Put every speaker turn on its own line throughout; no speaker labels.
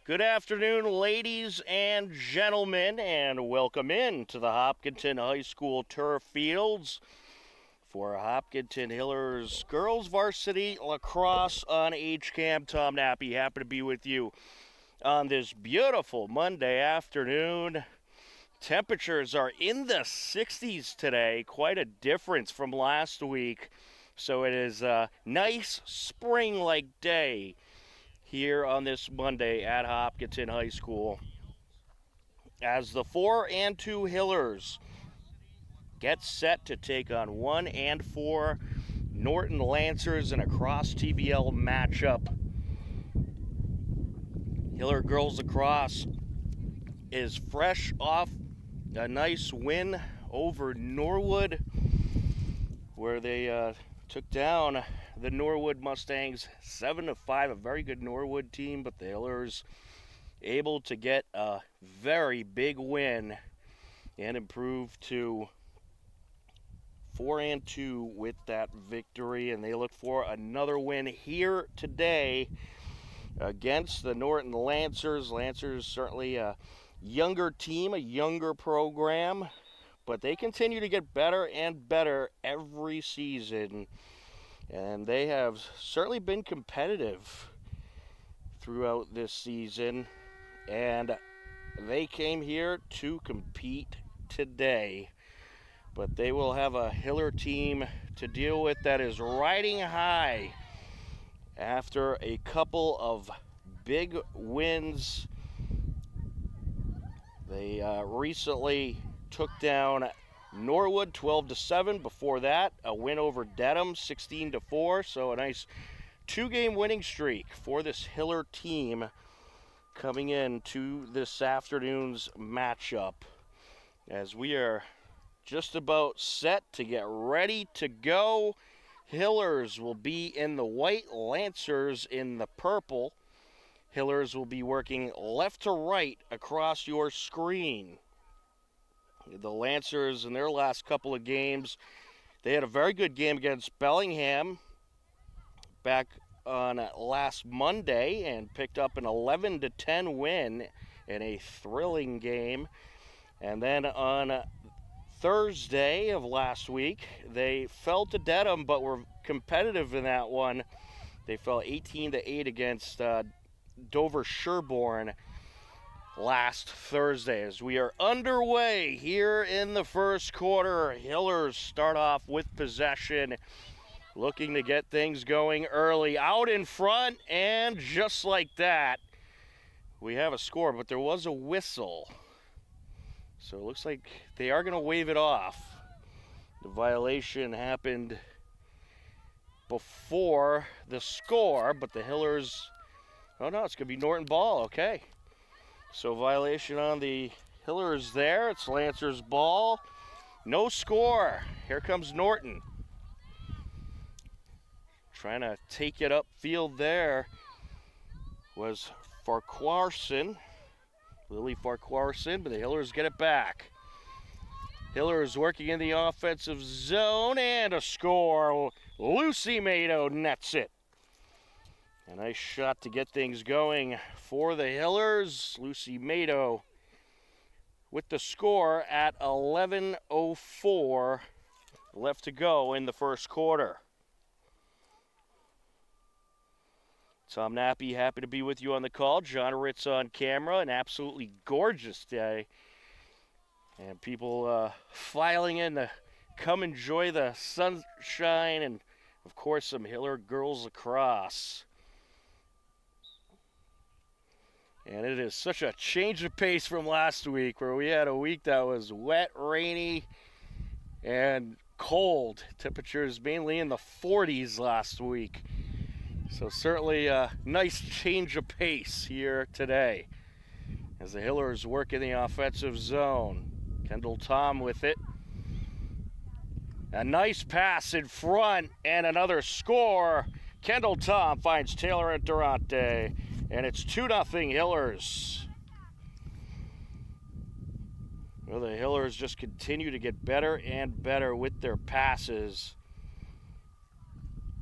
Good afternoon, ladies and gentlemen, and welcome in to the Hopkinton High School turf fields for Hopkinton Hillers Girls Varsity Lacrosse on HCAM. Tom Nappy, happy to be with you on this beautiful Monday afternoon. Temperatures are in the 60s today, quite a difference from last week. So it is a nice spring-like day here on this Monday at Hopkinton High School as the 4 and 2 Hillers get set to take on 1 and 4 Norton Lancers in a cross TBL matchup. Hiller Girls Lacrosse is fresh off a nice win over Norwood, where they took down the Norwood Mustangs 7-5, a very good Norwood team, but the Hillers able to get a very big win and improve to 4 and 2 with that victory, and they look for another win here today against the Norton Lancers. Lancers certainly a younger team, a younger program, but they continue to get better and better every season. And they have certainly been competitive throughout this season. And they came here to compete today. But they will have a Hiller team to deal with that is riding high after a couple of big wins. They recently took down Norwood 12-7. Before that, a win over Dedham 16-4. So a nice two-game winning streak for this Hiller team coming into this afternoon's matchup, as we are just about set to get ready to go. Hillers will be in the white, Lancers in the purple. Hillers will be working left to right across your screen. The Lancers, in their last couple of games, they had a very good game against Bellingham back on last Monday and picked up an 11-10 win in a thrilling game. And then on Thursday of last week, they fell to Dedham, but were competitive in that one. They fell 18-8 against Dover Sherborne last Thursday. As we are underway here in the first quarter, Hillers start off with possession, looking to get things going early, out in front, and just like that, we have a score, but there was a whistle. So it looks like they are going to wave it off. The violation happened before the score, but the Hillers, oh no, it's going to be Norton ball, okay. So violation on the Hillers there. It's Lancers ball. No score. Here comes Norton. Trying to take it upfield there was Farquharson. Lily Farquharson, but the Hillers get it back. Hillers working in the offensive zone, and a score. Lucy Mado nets it. A nice shot to get things going for the Hillers. Lucy Mado with the score at 11:04 left to go in the first quarter. Tom Nappy, happy to be with you on the call. John Ritz on camera. An absolutely gorgeous day. And people filing in to come enjoy the sunshine and, of course, some Hiller Girls Lacrosse. And it is such a change of pace from last week, where we had a week that was wet, rainy, and cold. Temperatures mainly in the 40s last week. So certainly a nice change of pace here today as the Hillers work in the offensive zone. Kendall Tom with it. A nice pass in front and another score. Kendall Tom finds Taylor and Durante. And it's 2-0 Hillers. Well, the Hillers just continue to get better and better with their passes.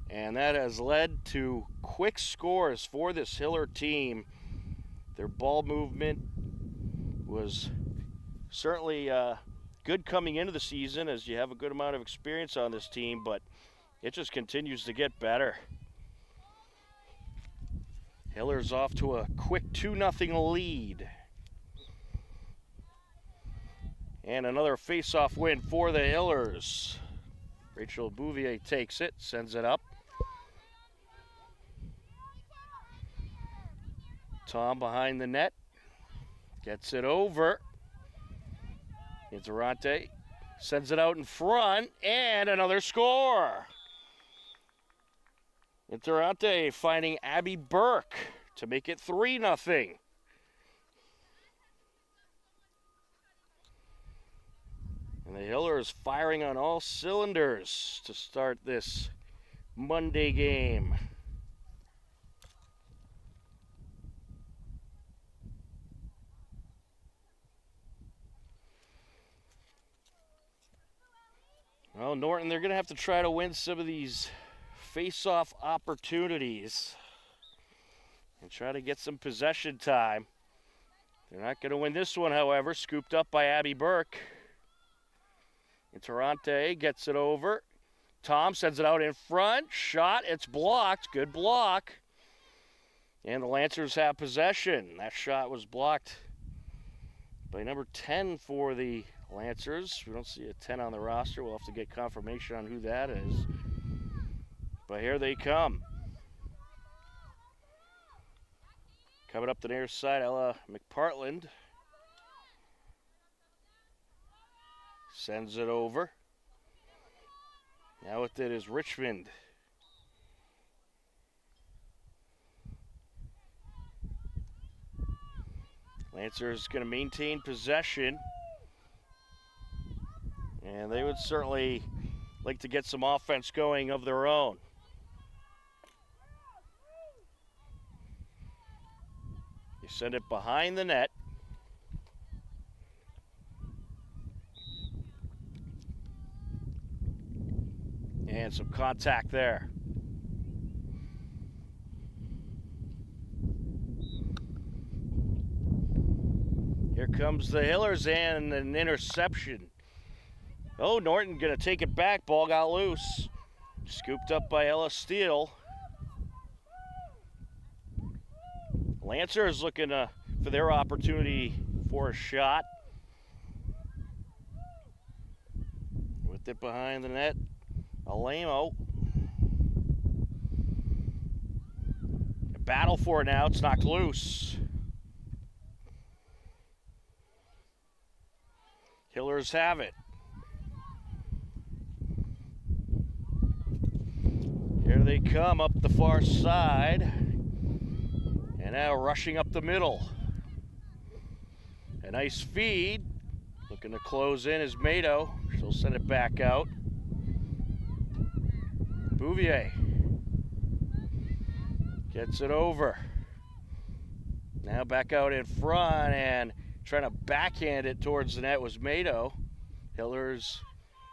And that has led to quick scores for this Hiller team. Their ball movement was certainly good coming into the season, as you have a good amount of experience on this team, but it just continues to get better. Hillers off to a quick 2-0 lead. And another face-off win for the Hillers. Rachel Bouvier takes it, sends it up. Tom behind the net, gets it over. Interante sends it out in front, and another score. Interante finding Abby Burke to make it 3-0. And the Hillers firing on all cylinders to start this Monday game. Well, Norton, they're going to have to try to win some of these face-off opportunities and try to get some possession time. They're not going to win this one, however. Scooped up by Abby Burke. Interante gets it over. Tom sends it out in front. Shot, it's blocked. Good block. And the Lancers have possession. That shot was blocked by number 10 for the Lancers. We don't see a 10 on the roster. We'll have to get confirmation on who that is. But here they come. Coming up the near side, Ella McPartland sends it over. Now with it is Richmond. Lancers going to maintain possession. And they would certainly like to get some offense going of their own. You send it behind the net. And some contact there. Here comes the Hillers and an interception. Oh, Norton gonna take it back. Ball got loose. Scooped up by Ella Steele. Lancers looking for their opportunity for a shot. With it behind the net, Alamo. A battle for it now. It's knocked loose. Hillers have it. Here they come up the far side. And now rushing up the middle. A nice feed. Looking to close in is Mado. She'll send it back out. Bouvier gets it over. Now back out in front, and trying to backhand it towards the net was Mado. Hillers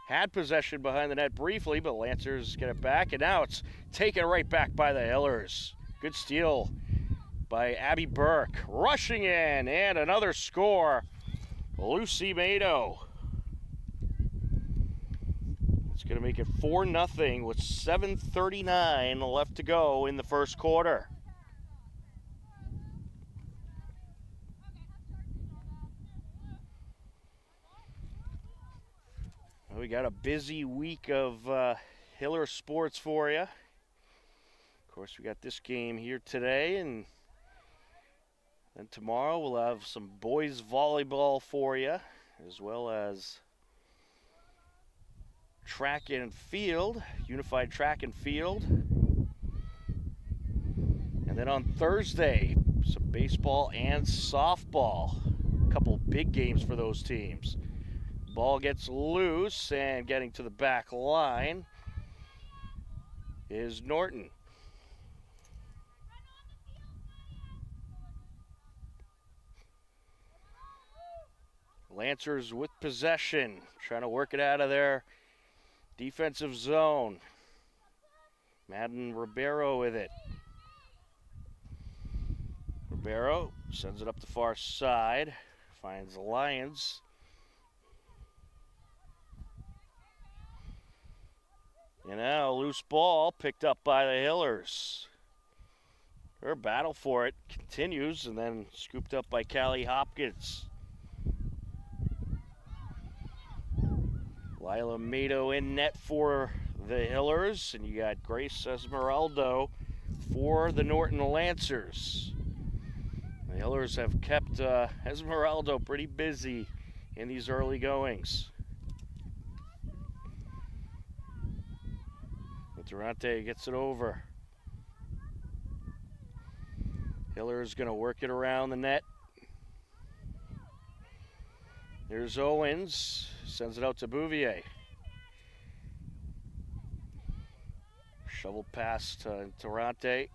had possession behind the net briefly, but Lancers get it back, and now it's taken right back by the Hillers. Good steal by Abby Burke. Rushing in, and another score. Lucy Mado. It's going to make it 4-0 with 7:39 left to go in the first quarter. We got a busy week of Hiller sports for you. Of course, we got this game here today, and then tomorrow we'll have some boys volleyball for you, as well as track and field, unified track and field. And then on Thursday, some baseball and softball. A couple big games for those teams. Ball gets loose, and getting to the back line is Norton. Lancers with possession, trying to work it out of their defensive zone. Madden Ribeiro with it. Ribeiro sends it up the far side. Finds the Lions. And now a loose ball picked up by the Hillers. Her battle for it continues and then scooped up by Callie Hopkins. Lila Mato in net for the Hillers, and you got Grace Esmeraldo for the Norton Lancers. The Hillers have kept Esmeraldo pretty busy in these early goings. Durante gets it over. Hiller's going to work it around the net. There's Owens, sends it out to Bouvier. Shovel pass to Durante.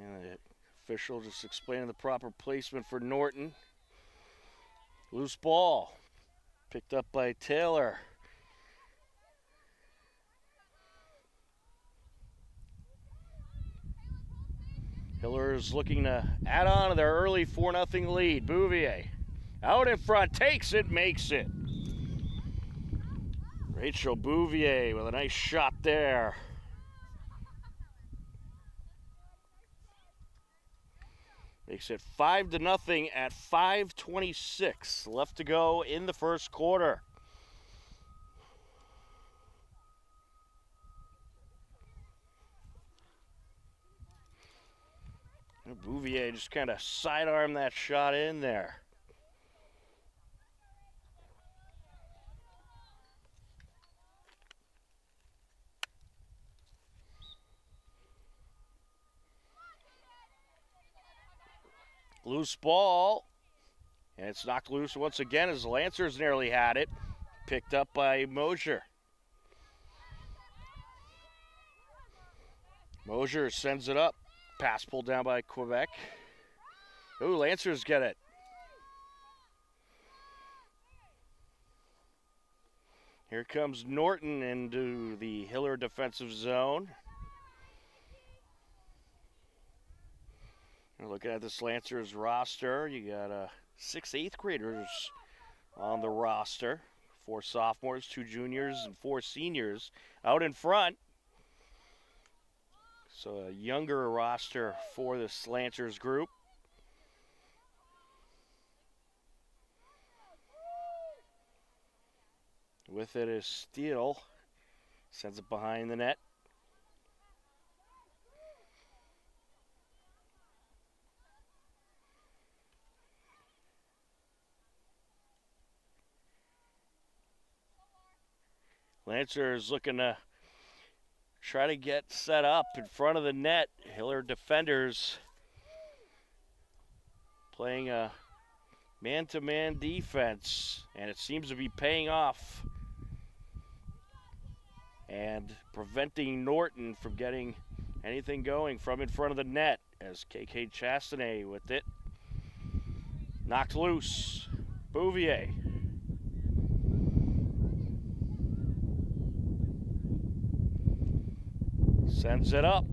And the official just explaining the proper placement for Norton. Loose ball, picked up by Taylor. Hillers looking to add on to their early 4-0 lead. Bouvier out in front, takes it, makes it. Rachel Bouvier with a nice shot there. Makes it 5-0 at 5:26 left to go in the first quarter. Bouvier just kind of sidearmed that shot in there. Loose ball, and it's knocked loose once again as the Lancers nearly had it. Picked up by Mosier. Mosier sends it up. Pass pulled down by Quebec. Ooh, Lancers get it. Here comes Norton into the Hiller defensive zone. We're looking at this Lancers roster. You got 6 8th graders on the roster. 4 sophomores, 2 juniors, and 4 seniors out in front. So a younger roster for this Lancers group. With it is Steele. Sends it behind the net. Lancers looking to try to get set up in front of the net. Hiller defenders playing a man-to-man defense, and it seems to be paying off and preventing Norton from getting anything going from in front of the net as KK Chastanet with it. Knocked loose. Bouvier. Sends it up.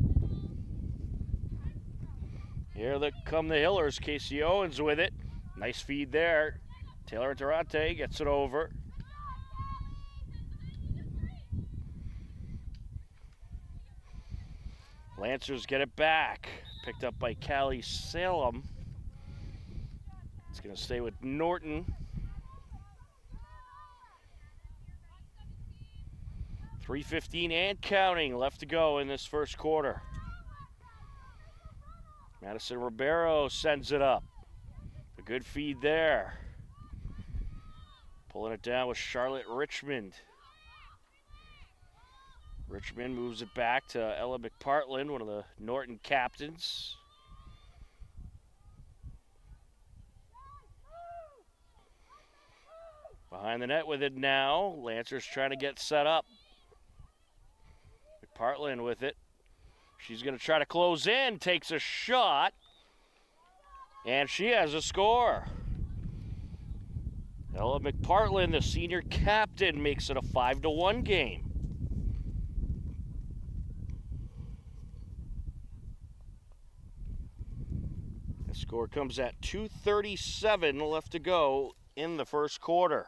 Here come the Hillers. Casey Owens with it. Nice feed there. Taylor Durante gets it over. Lancers get it back. Picked up by Callie Salem. It's going to stay with Norton. 3:15 and counting left to go in this first quarter. Madison Ribeiro sends it up. A good feed there. Pulling it down with Charlotte Richmond. Richmond moves it back to Ella McPartland, one of the Norton captains. Behind the net with it now. Lancers trying to get set up. McPartland with it. She's going to try to close in, takes a shot, and she has a score. Ella McPartland, the senior captain, makes it a 5-1 game. The score comes at 2:37 left to go in the first quarter.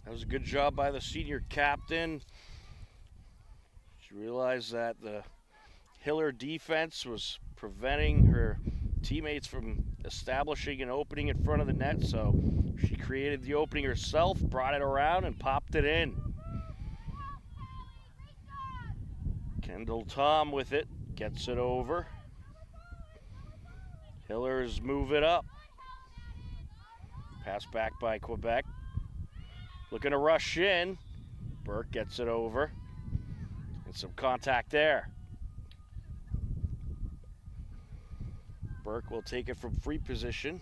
That was a good job by the senior captain. She realized that the Hiller defense was preventing her teammates from establishing an opening in front of the net, so she created the opening herself, brought it around, and popped it in. Kendall Tom with it, gets it over. Hillers move it up. Pass back by Quebec. Looking to rush in. Burke gets it over. And some contact there. Burke will take it from free position.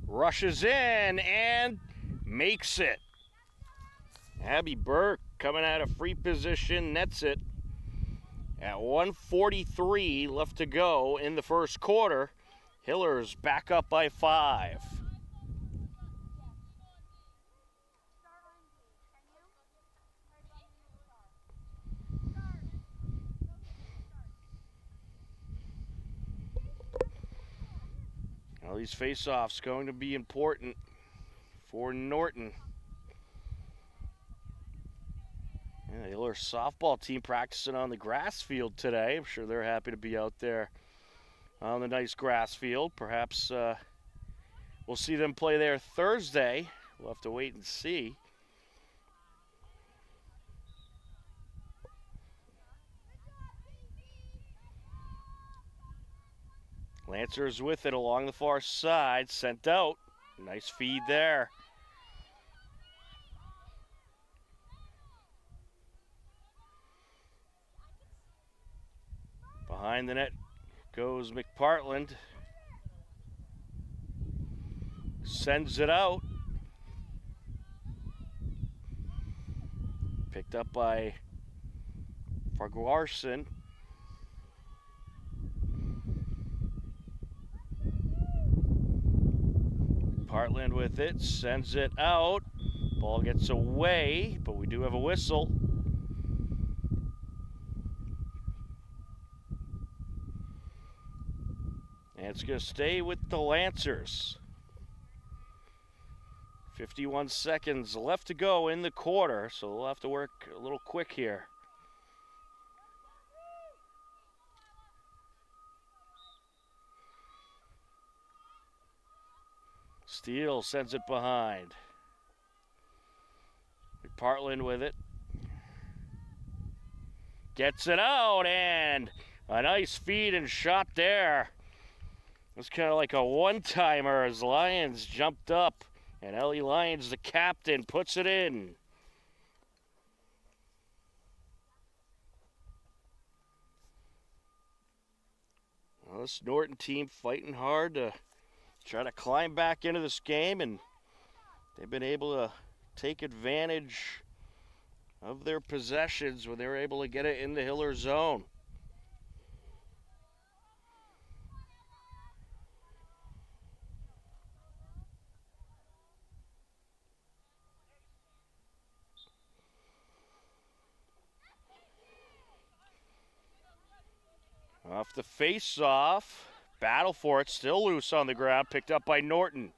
Rushes in and makes it. Abby Burke coming out of free position, nets it. At 1:43 left to go in the first quarter, Hillers back up by 5. Now these face-offs going to be important for Norton. Yeah, the Hiller softball team practicing on the grass field today. I'm sure they're happy to be out there on the nice grass field. Perhaps we'll see them play there Thursday. We'll have to wait and see. Lancers with it along the far side, sent out. Nice feed there. Behind the net goes McPartland. Sends it out. Picked up by Farguarson. McPartland with it, sends it out. Ball gets away, but we do have a whistle. And it's going to stay with the Lancers. 51 seconds left to go in the quarter, so we'll have to work a little quick here. Steele sends it behind. McPartland with it. Gets it out, and a nice feed and shot there. It was kind of like a one-timer as Lyons jumped up, and Ellie Lyons, the captain, puts it in. Well, this Norton team fighting hard to try to climb back into this game, and they've been able to take advantage of their possessions when they were able to get it in the Hiller zone. Off the face-off, battle for it, still loose on the ground, picked up by Norton.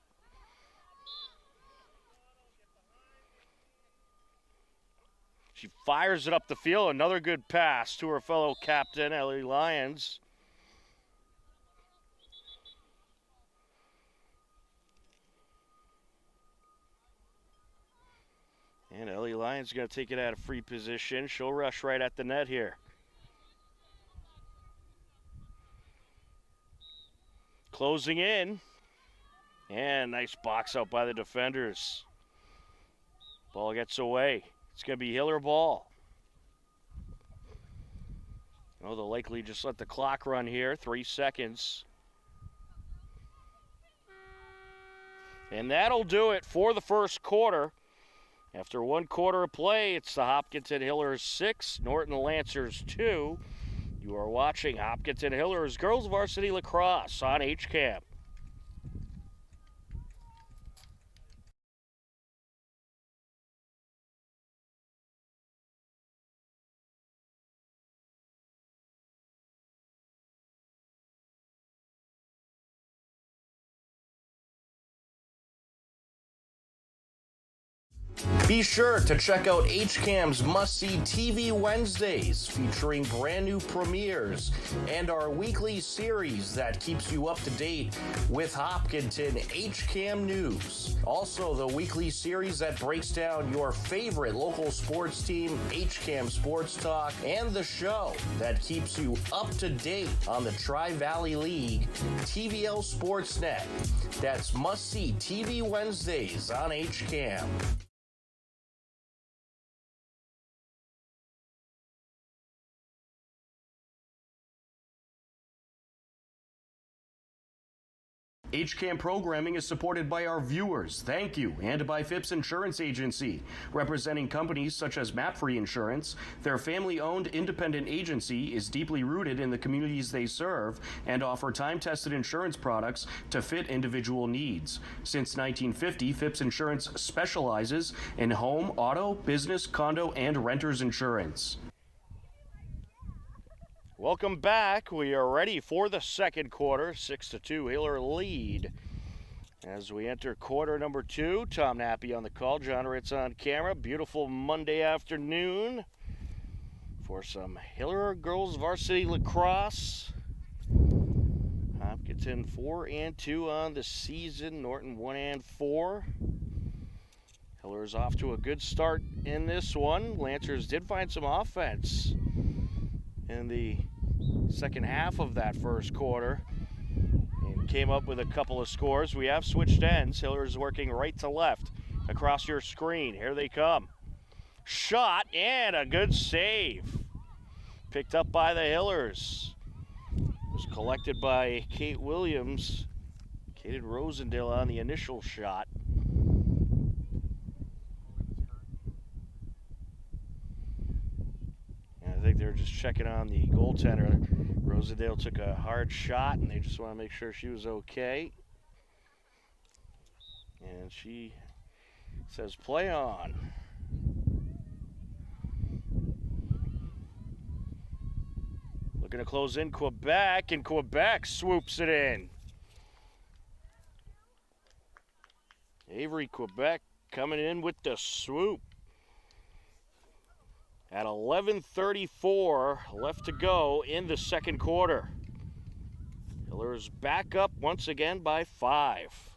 She fires it up the field, another good pass to her fellow captain, Ellie Lyons. And Ellie Lyons going to take it out of free position. She'll rush right at the net here. Closing in. And nice box out by the defenders. Ball gets away. It's going to be Hiller ball. Oh, they'll likely just let the clock run here. 3 seconds. And that'll do it for the first quarter. After 1 quarter of play, it's the Hopkinton Hillers 6, Norton Lancers 2. You are watching Hopkinton Hillers Girls Varsity Lacrosse on HCAM. Be sure to check out HCAM's must-see TV Wednesdays, featuring brand new premieres and our weekly series that keeps you up to date with Hopkinton HCAM news. Also, the weekly series that breaks down your favorite local sports team, HCAM Sports Talk, and the show that keeps you up to date on the Tri-Valley League, TVL Sportsnet. That's must-see TV Wednesdays on HCAM. HCAM programming is supported by our viewers, thank you, and by Phipps Insurance Agency, representing companies such as MapFree Insurance. Their family-owned independent agency is deeply rooted in the communities they serve and offer time-tested insurance products to fit individual needs. Since 1950, Phipps Insurance specializes in home, auto, business, condo, and renters insurance. Welcome back. We are ready for the second quarter. 6-2 Hiller lead. As we enter quarter number 2, Tom Nappy on the call, John Ritz on camera. Beautiful Monday afternoon for some Hiller Girls Varsity Lacrosse. Hopkinton 4-2 on the season. Norton 1-4. Hiller's off to a good start in this one. Lancers did find some offense in the second half of that first quarter and came up with a couple of scores. We have switched ends. Hiller's working right to left across your screen. Here they come. Shot and a good save. Picked up by the Hillers. Was collected by Kate Williams. Kaden Rosendale on the initial shot. I think they're just checking on the goaltender. Rosendale took a hard shot, and they just want to make sure she was okay. And she says, play on. Looking to close in Quebec, and Quebec swoops it in. Avery Quebec coming in with the swoop. At 11:34 left to go in the second quarter. Hillers back up once again by 5.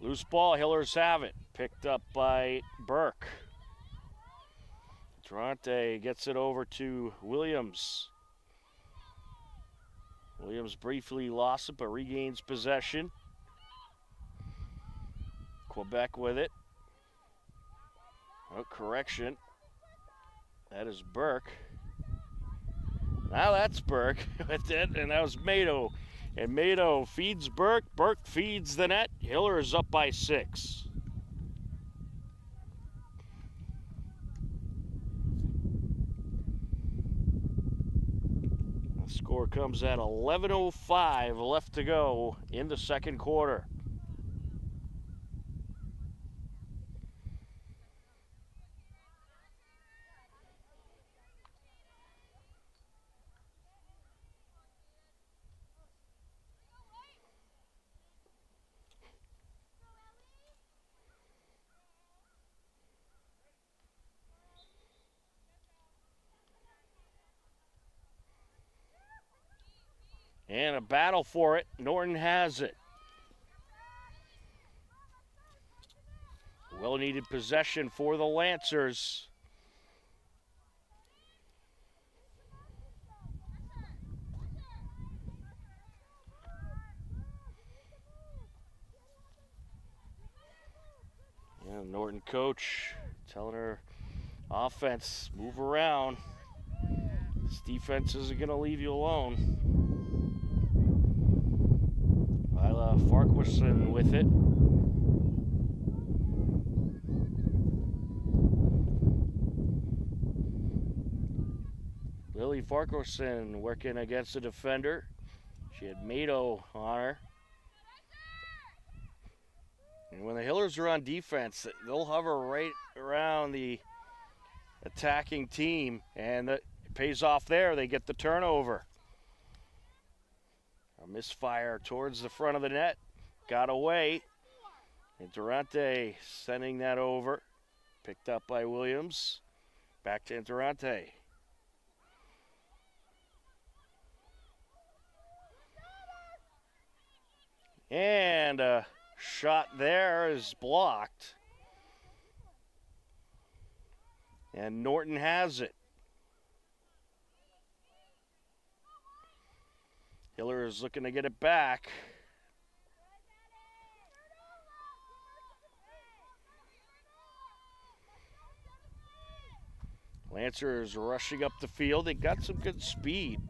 Loose ball, Hillers have it. Picked up by Burke. Durante gets it over to Williams. Williams briefly lost it, but regains possession. Quebec with it. Oh, correction. That is Burke. Now that's Burke with it, and that was Mado. And Mado feeds Burke. Burke feeds the net. Hiller is up by 6. The score comes at 11:05 left to go in the second quarter. And a battle for it. Norton has it. Well-needed possession for the Lancers. Yeah, Norton coach telling her offense, move around. This defense isn't going to leave you alone. Lila Farquharson with it. Lily Farquharson working against the defender. She had Mato on her. And when the Hillers are on defense, they'll hover right around the attacking team, and it pays off there. They get the turnover. A misfire towards the front of the net. Got away. And Durante sending that over. Picked up by Williams. Back to Durante. And a shot there is blocked. And Norton has it. Hiller is looking to get it back. Lancers rushing up the field. They got some good speed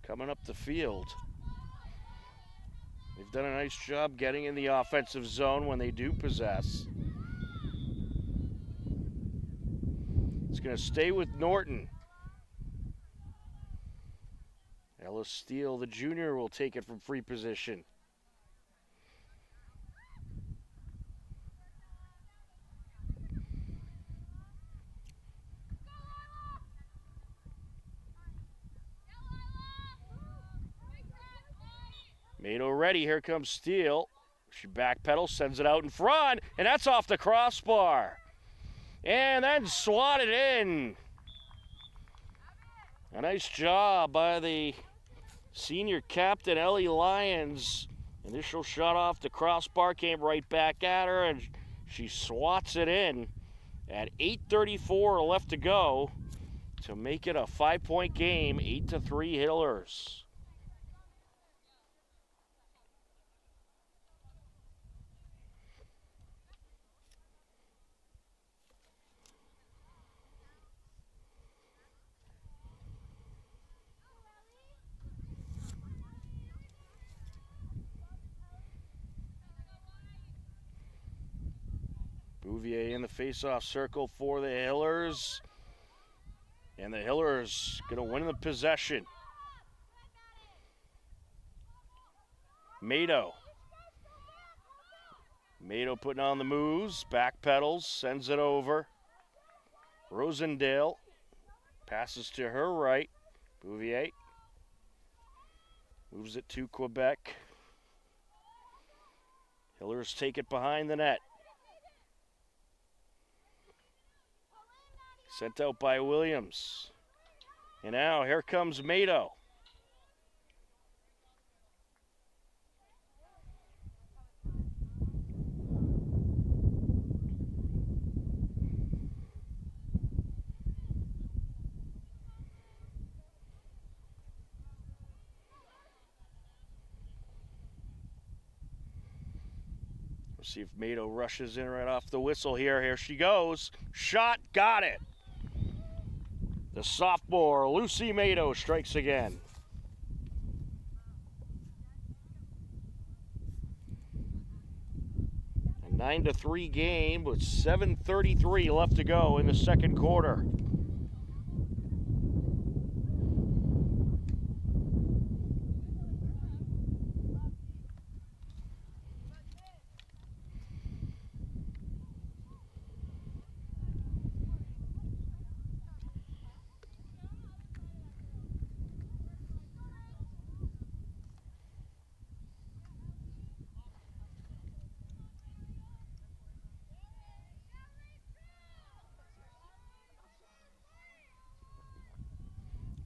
coming up the field. They've done a nice job getting in the offensive zone when they do possess. It's going to stay with Norton. Ellis Steele, the junior, will take it from free position. Mato ready, here comes Steele. She backpedals, sends it out in front, and that's off the crossbar. And then swatted in. A nice job by the senior captain, Ellie Lyons. Initial shot off the crossbar, came right back at her, and she swats it in at 8:34 left to go to make it a 5-point game, 8-3 Hillers. Bouvier in the face-off circle for the Hillers. And the Hillers going to win the possession. Mato. Mato putting on the moves, back pedals, sends it over. Rosendale passes to her right. Bouvier moves it to Quebec. Hillers take it behind the net. Sent out by Williams. And now here comes Mato. We'll see if Mato rushes in right off the whistle here. Here she goes. Shot, got it. The sophomore, Lucy Mato, strikes again. A 9-3 game with 7:33 left to go in the second quarter.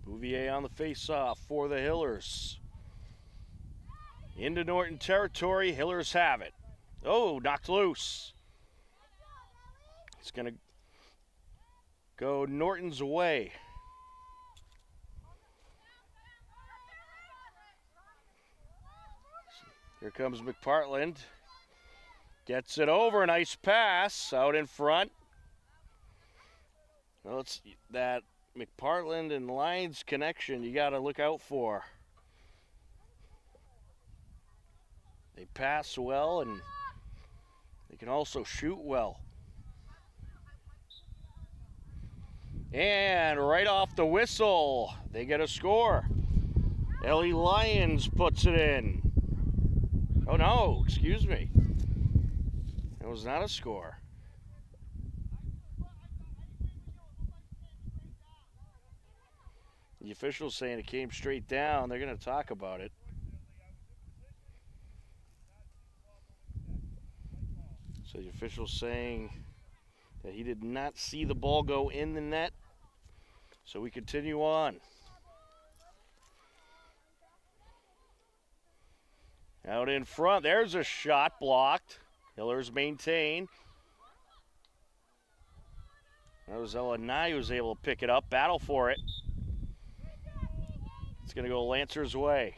Bouvier on the face-off for the Hillers. Into Norton territory, Hillers have it. Oh, knocked loose. It's going to go Norton's way. Here comes McPartland. Gets it over, nice pass out in front. Well, it's that McPartland and Lyons connection you got to look out for. They pass well and they can also shoot well. And right off the whistle, they get a score. Ellie Lyons puts it in. Oh no, excuse me. That was not a score. The official's saying it came straight down. They're going to talk about it. So the official's saying that he did not see the ball go in the net. So we continue on. Out in front, there's a shot blocked. Hillers maintain. That was Elanai who was able to pick it up, battle for it. It's going to go Lancer's way.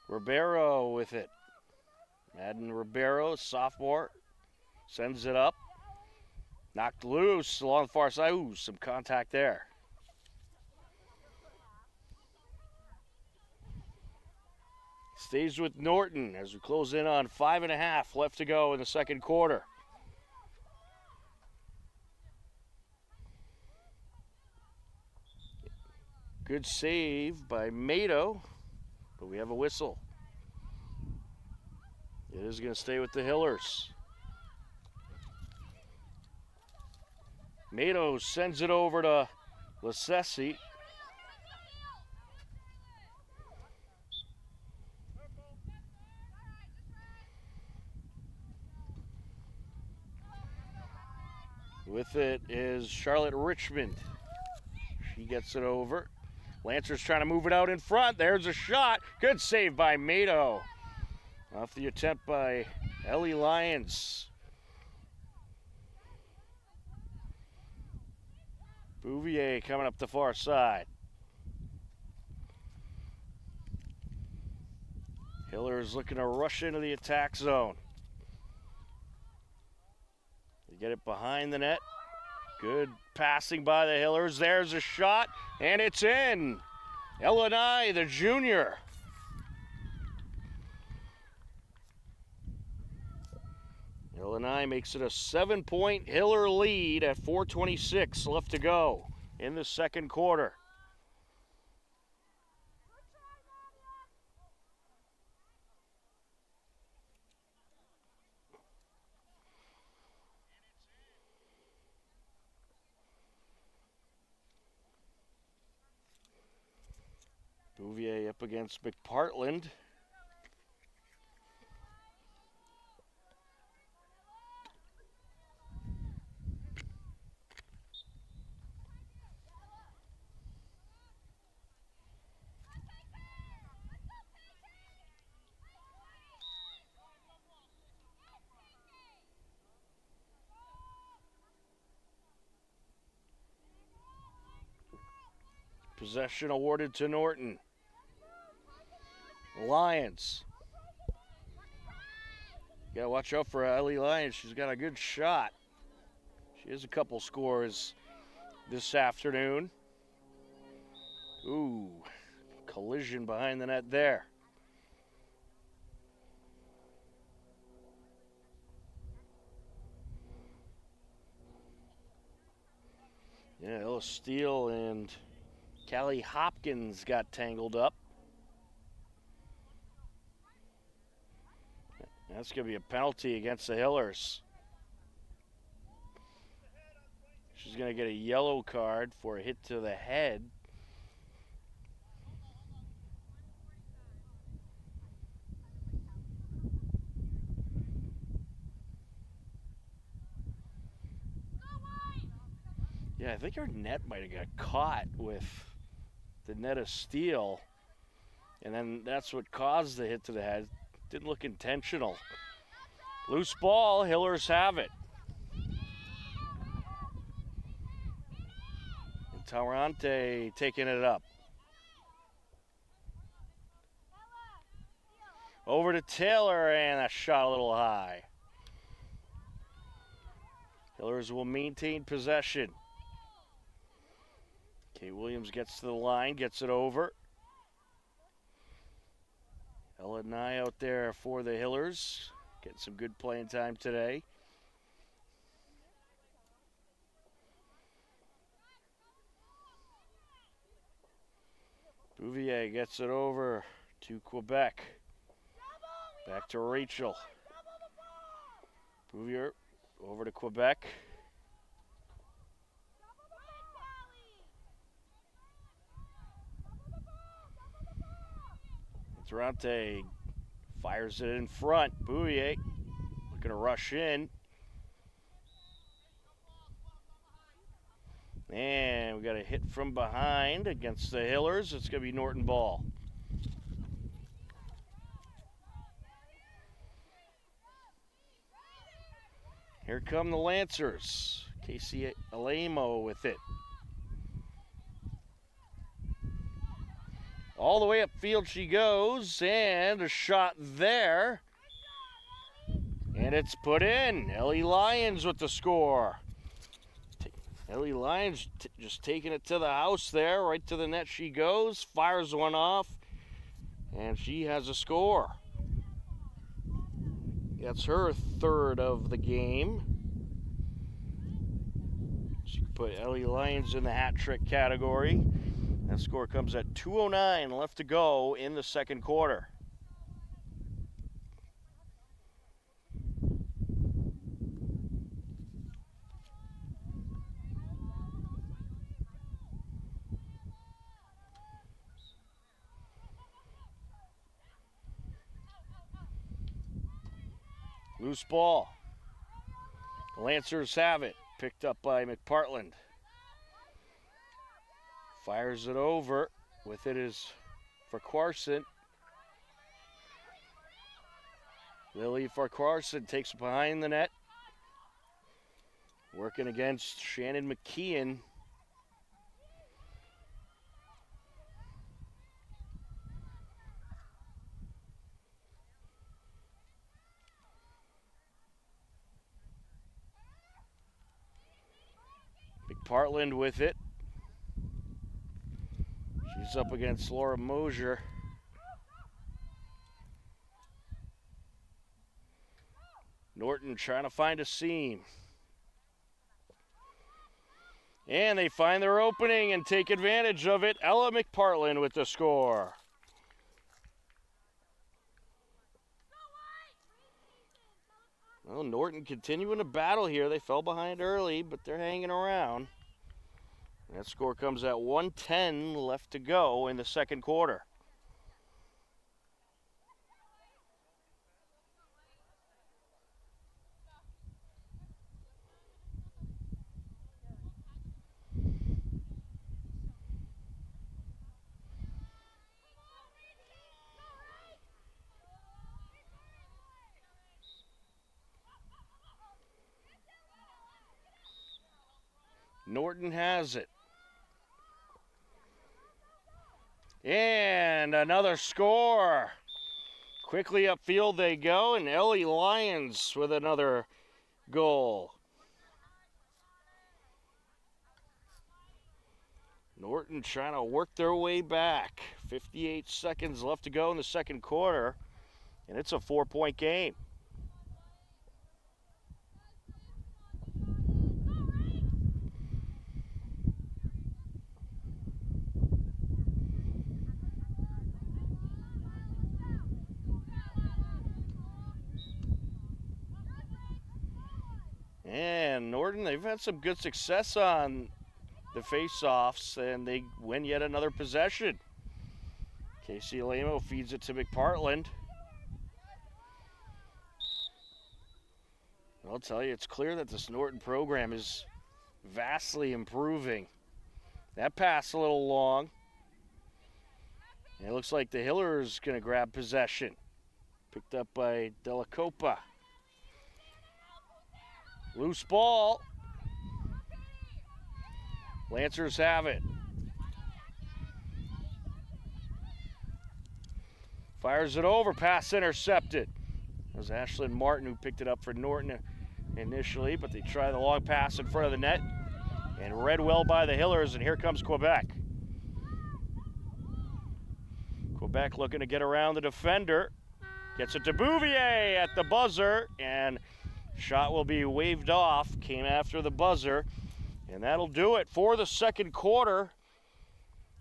Ribeiro with it. Madden Ribeiro, sophomore, sends it up. Knocked loose along the far side. Ooh, some contact there. Stays with Norton as we close in on 5.5 left to go in the second quarter. Good save by Mato, but we have a whistle. It is going to stay with the Hillers. Mato sends it over to Lasesi. With it is Charlotte Richmond. She gets it over. Lancer's trying to move it out in front. There's a shot. Good save by Mato. Off the attempt by Ellie Lyons. Bouvier coming up the far side. Hillers looking to rush into the attack zone. They get it behind the net. Good passing by the Hillers. There's a shot, and it's in. Elanai, the junior. Elanai makes it a 7-point Hiller lead at 4:26 left to go in the second quarter. Bouvier up against McPartland. Possession awarded to Norton. Lions. You gotta watch out for Ellie Lyons. She's got a good shot. She has a couple scores this afternoon. Ooh, collision behind the net there. Yeah, Ella Steele and Callie Hopkins got tangled up. That's going to be a penalty against the Hillers. She's going to get a yellow card for a hit to the head. Yeah, I think our net might have got caught with the net of steel. And then that's what caused the hit to the head. Didn't look intentional. Loose ball, Hillers have it. And Taurante taking it up. Over to Taylor, and that shot a little high. Hillers will maintain possession. Kate Williams gets to the line, gets it over. Ella Nye out there for the Hillers. Getting some good playing time today. Bouvier gets it over to Quebec. Back to Rachel. Bouvier over to Quebec. Durante fires it in front. Bouvier looking to rush in. And we got a hit from behind against the Hillers. It's going to be Norton ball. Here come the Lancers. Casey Alamo with it. All the way upfield she goes, and a shot there. And it's put in. Ellie Lyons with the score. Ellie Lyons just taking it to the house there. Right to the net she goes. Fires one off. And she has a score. That's her third of the game. She put Ellie Lyons in the hat trick category. That score comes at 2:09 left to go in the second quarter. Loose ball. The Lancers have it. Picked up by McPartland. Fires it over. With it is Farquharson. Lily Farquharson takes it behind the net. Working against Shannon McKeon. McPartland with it. She's up against Laura Mosier. Norton trying to find a seam. And they find their opening and take advantage of it. Ella McPartland with the score. Well, Norton continuing to battle here. They fell behind early, but they're hanging around. That score comes at 1:10 left to go in the second quarter. Norton has it. And another score. Quickly upfield they go, and Ellie Lyons with another goal. Norton trying to work their way back. 58 seconds left to go in the second quarter, and it's a 4-point game. And Norton, they've had some good success on the face-offs, and they win yet another possession. Casey Alamo feeds it to McPartland. I'll tell you, it's clear that this Norton program is vastly improving. That pass a little long. And it looks like the Hiller's going to grab possession. Picked up by Della Copa. Loose ball. Lancers have it. Fires it over, pass intercepted. It was Ashlyn Martin who picked it up for Norton initially, but they try the long pass in front of the net and read well by the Hillers, and here comes Quebec. Quebec looking to get around the defender. Gets it to Bouvier at the buzzer, and shot will be waved off. Came after the buzzer, and that'll do it for the second quarter.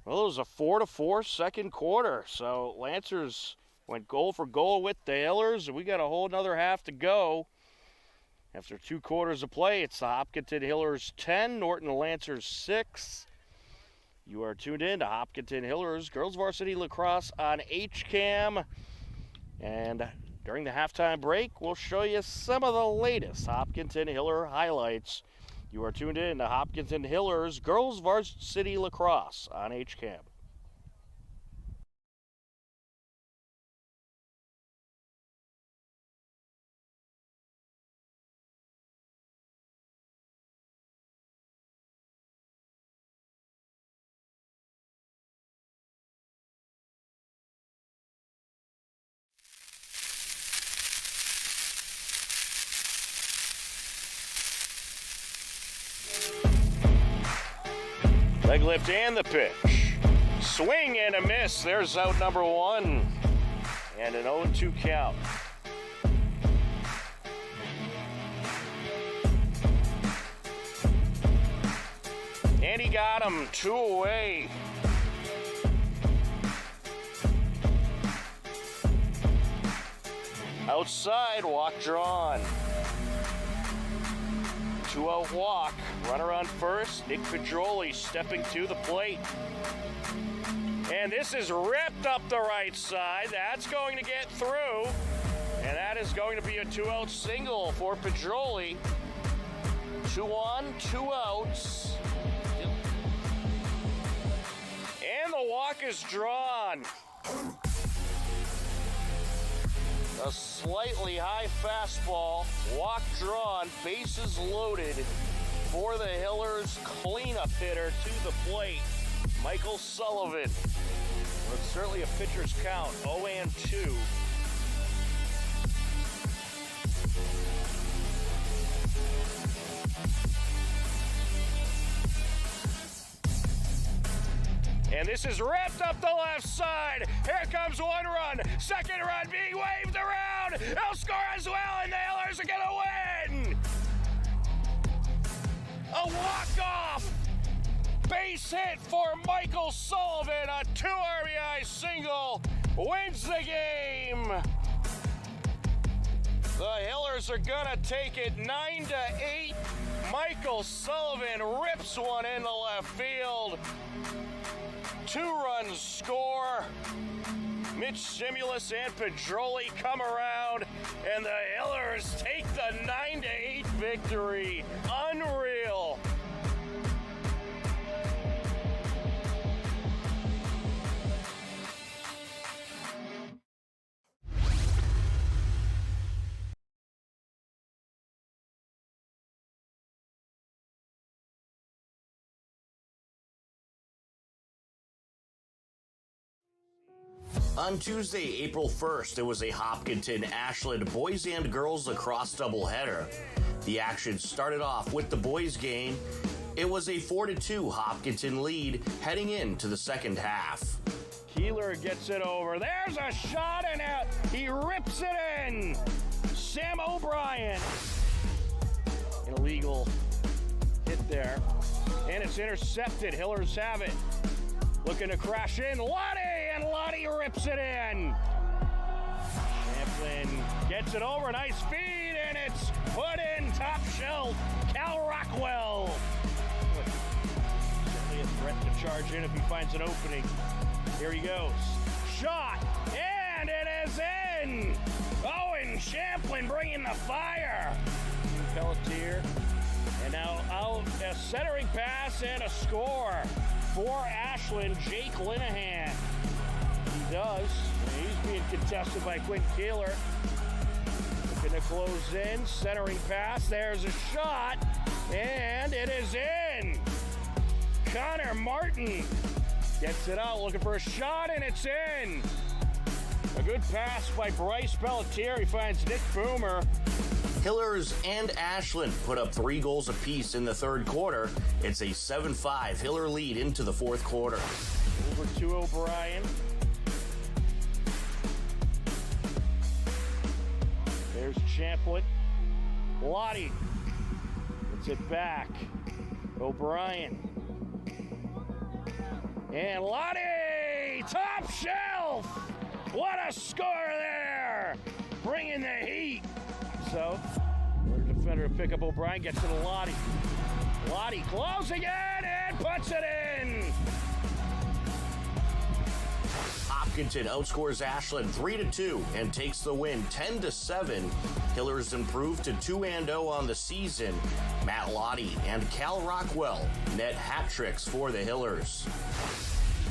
Well, it was a 4-4 second quarter, so Lancers went goal for goal with the Hillers, and we got a whole another half to go. After 2 quarters of play, it's the Hopkinton Hillers 10, Norton Lancers 6. You are tuned in to Hopkinton Hillers Girls Varsity Lacrosse on HCAM. And during the halftime break, we'll show you some of the latest Hopkinton Hiller highlights. You are tuned in to Hopkinton Hillers Girls Varsity Lacrosse on HCAM. Leg lift and the pitch. Swing and a miss. There's out number 1. And an 0-2 count. And he got him. 2 away. Outside, walk drawn. 2-0 walk. Runner on first. Nick Pedroli stepping to the plate. And this is ripped up the right side. That's going to get through. And that is going to be a 2-out single for Pedroli. 2 on, 2 outs. And the walk is drawn. A slightly high fastball, walk drawn, bases loaded for the Hillers cleanup hitter to the plate, Michael Sullivan. Well, it's certainly a pitcher's count, 0-2. And this is ripped up the left side. Here comes 1 run. Second run being waved around. He'll score as well, and the Hillers are going to win. A walk-off base hit for Michael Sullivan. A 2 RBI single wins the game. The Hillers are going to take it 9-8. Michael Sullivan rips one into left field. 2 runs score. Mitch Simulus and Pedroli come around, and the Hillers take the 9-8 victory. Unreal. On Tuesday, April 1st, there was a Hopkinton-Ashland boys and girls lacrosse doubleheader. The action started off with the boys game. It was a 4-2 Hopkinton lead heading into the second half. Keeler gets it over. There's a shot, and he rips it in. Sam O'Brien. An illegal hit there. And it's intercepted. Hillers have it. Looking to crash in. Lottie! And Lottie rips it in. Champlin gets it over. Nice feed, and it's put in. Top shelf. Cal Rockwell. Certainly a threat to charge in if he finds an opening. Here he goes. Shot, and it is in. Owen Champlin bringing the fire. Pelletier. And now out centering pass and a score for Ashland, Jake Linehan. He does. He's being contested by Quinn Keeler. Looking to close in, centering pass. There's a shot, and it is in. Connor Martin gets it out, looking for a shot, and it's in. A good pass by Bryce Pelletier. He finds Nick Boomer.
Hillers and Ashland put up 3 goals apiece in the third quarter. It's a 7-5 Hiller lead into the fourth quarter.
Over to O'Brien. There's Champlin. Lottie gets it back. O'Brien. And Lottie! Top shelf! What a score there! Bringing the heat. So, the defender to pick up O'Brien, gets to the Lottie. Lottie closing it and puts it in!
Hopkinton outscores Ashland 3-2 and takes the win 10-7. Hillers improved to 2-0 on the season. Matt Lottie and Cal Rockwell net hat tricks for the Hillers.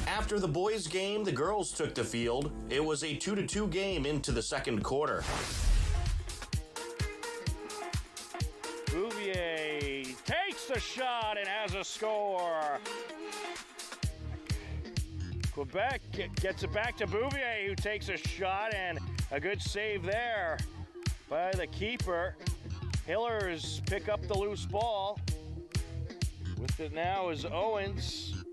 After the boys' game, the girls took the field. It was a 2-2 game into the second quarter.
Bouvier takes the shot and has a score. Quebec gets it back to Bouvier, who takes a shot, and a good save there by the keeper. Hillers pick up the loose ball. With it now is Owens.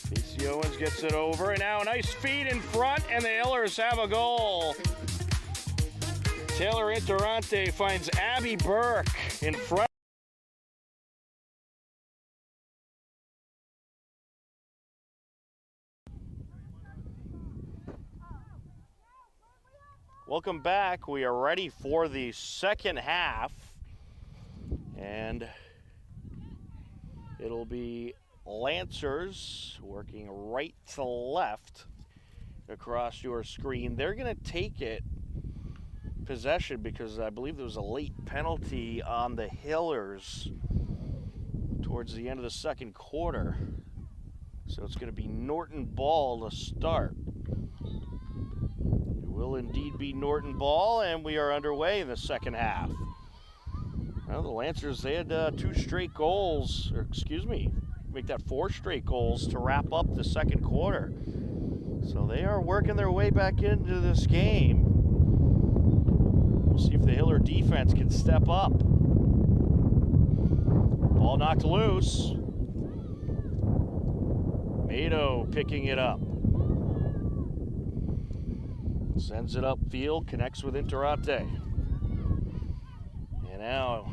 Casey Owens gets it over, and now a nice feed in front, and the Hillers have a goal. Taylor Interante finds Abby Burke in front. Welcome back. We are ready for the second half, and it'll be Lancers working right to left across your screen. They're going to take it possession because I believe there was a late penalty on the Hillers towards the end of the second quarter. So it's going to be Norton ball to start. It will indeed be Norton ball, and we are underway in the second half. Well, the Lancers, they had 2 straight goals, or excuse me, make that 4 straight goals to wrap up the second quarter. So they are working their way back into this game. We'll see if the Hiller defense can step up. Ball knocked loose. Mado picking it up. Sends it upfield, connects with Interate. And now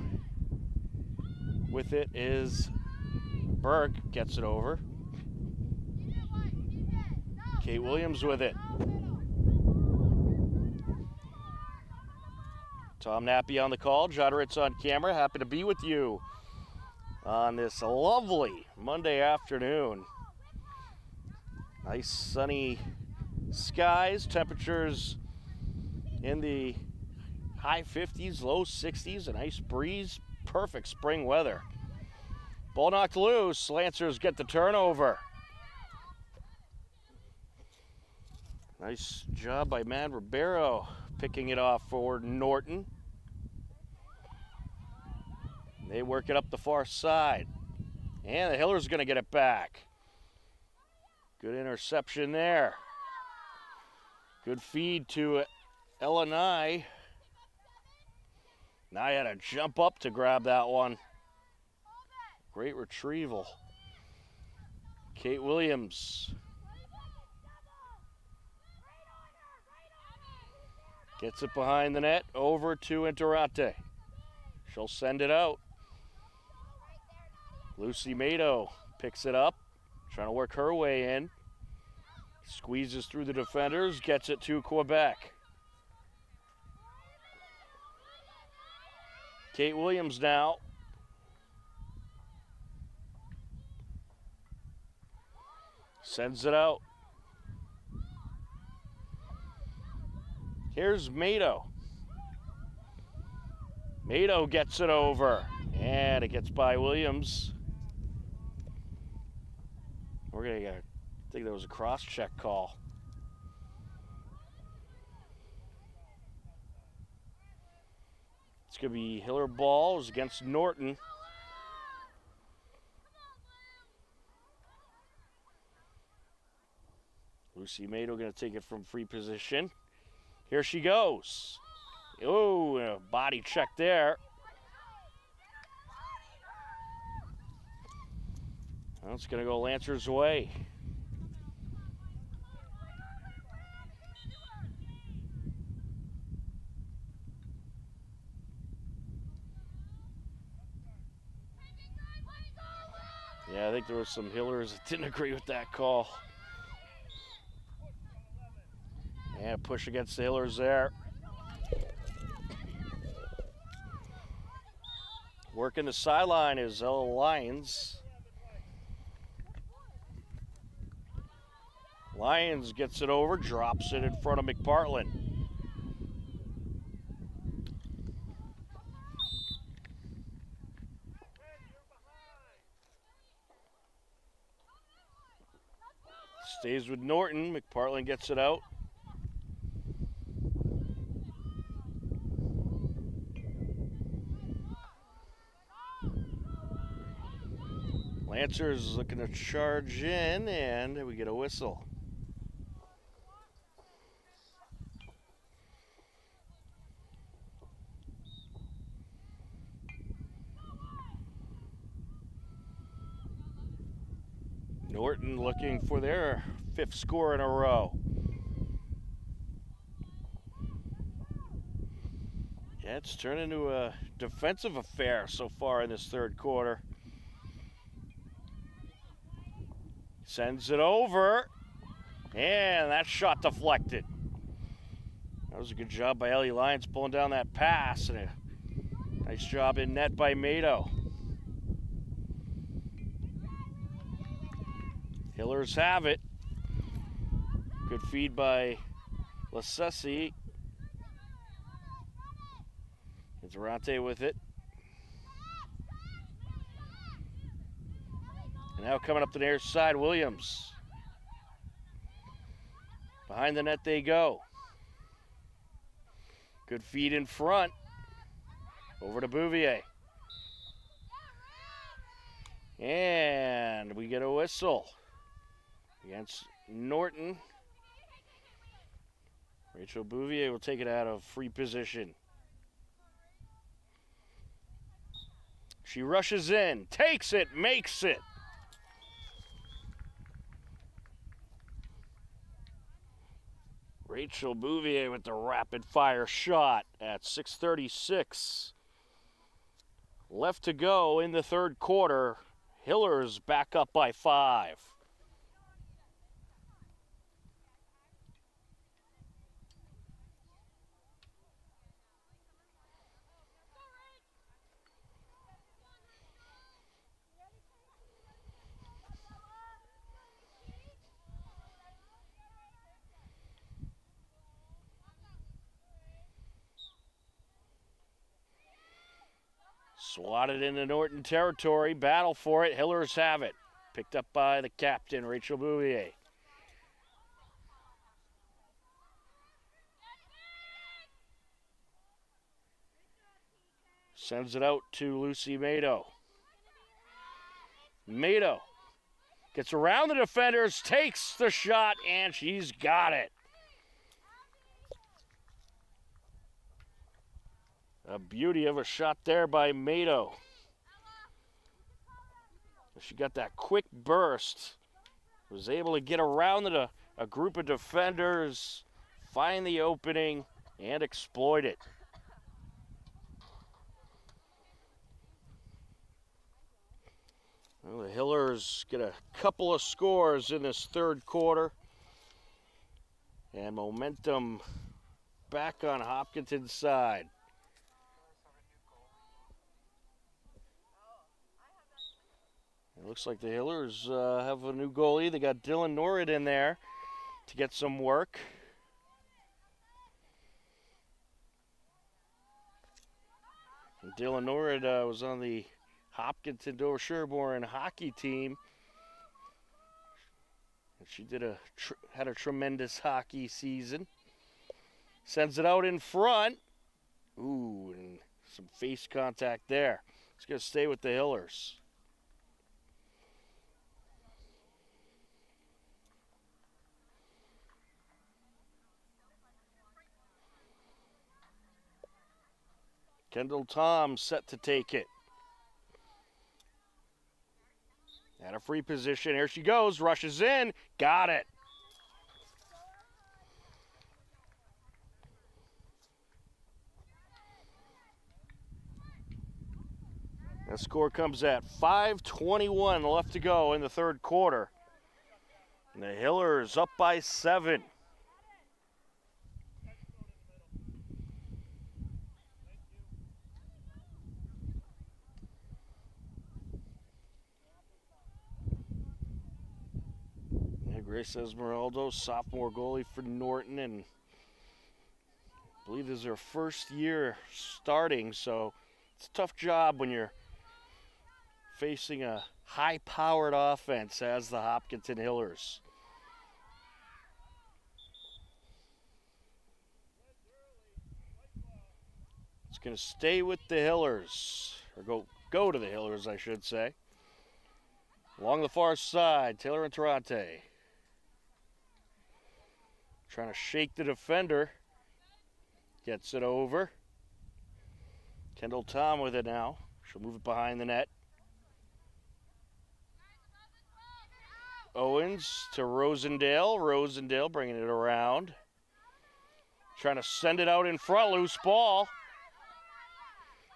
with it is Burke, gets it over. Kate Williams with it. Tom Nappy on the call, John Ritz on camera. Happy to be with you on this lovely Monday afternoon. Nice sunny skies, temperatures in the high 50s, low 60s, a nice breeze, perfect spring weather. Ball knocked loose, Lancers get the turnover. Nice job by Man Ribeiro picking it off for Norton. They work it up the far side. And the Hillers going to get it back. Good interception there. Good feed to Ella Nye. Nye had to jump up to grab that one. Great retrieval. Kate Williams gets it behind the net, over to Interate. She'll send it out. Lucy Mado picks it up, trying to work her way in. Squeezes through the defenders, gets it to Quebec. Kate Williams now. Sends it out. Here's Mado. Mado gets it over, and it gets by Williams. We're going to get, I think that was a cross-check call. It's going to be Hiller balls against Norton. Lucy Mado going to take it from free position. Here she goes. Oh, a body check there. Well, it's going to go Lancers' way. Yeah, I think there were some Hillers that didn't agree with that call. Yeah, push against the Hillers there. Working the sideline is Ella Lyons. Lyons gets it over, drops it in front of McPartland. Stays with Norton. McPartland gets it out. Lancers looking to charge in, and we get a whistle. Norton looking for their 5th score in a row. Yeah, it's turned into a defensive affair so far in this 3rd quarter. Sends it over, and that shot deflected. That was a good job by Ellie Lyons pulling down that pass, and a nice job in net by Mado. Hillers have it. Good feed by Lasessi. It's Durante with it. And now coming up the near side, Williams. Behind the net they go. Good feed in front. Over to Bouvier. And we get a whistle against Norton. Rachel Bouvier will take it out of free position. She rushes in, takes it, makes it. Rachel Bouvier with the rapid fire shot at 6:36 left to go in the 3rd quarter. Hillers back up by 5. Swatted into Norton territory, battle for it, Hillers have it. Picked up by the captain, Rachel Bouvier. Sends it out to Lucy Mado. Mado gets around the defenders, takes the shot, and she's got it. A beauty of a shot there by Mado. She got that quick burst, was able to get around a group of defenders, find the opening, and exploit it. Well, the Hillers get a couple of scores in this 3rd quarter, and momentum back on Hopkinton's side. It looks like the Hillers have a new goalie. They got Dylan Norrid in there to get some work. Dylan Norton was on the Hopkinton Dover Sherborne hockey team. She had a tremendous hockey season. Sends it out in front. Ooh, and some face contact there. It's going to stay with the Hillers. Kendall Tom set to take it. At a free position. Here she goes. Rushes in. Got it. That score comes at 5:21 left to go in the third quarter. And the Hillers up by 7. Grace Esmeraldo, sophomore goalie for Norton, and I believe this is her first year starting, so it's a tough job when you're facing a high-powered offense as the Hopkinton Hillers. It's going to stay with the Hillers, or go to the Hillers, I should say. Along the far side, Taylor Interante. Trying to shake the defender. Gets it over. Kendall Tom with it now. She'll move it behind the net. Owens to Rosendale. Rosendale bringing it around. Trying to send it out in front. Loose ball.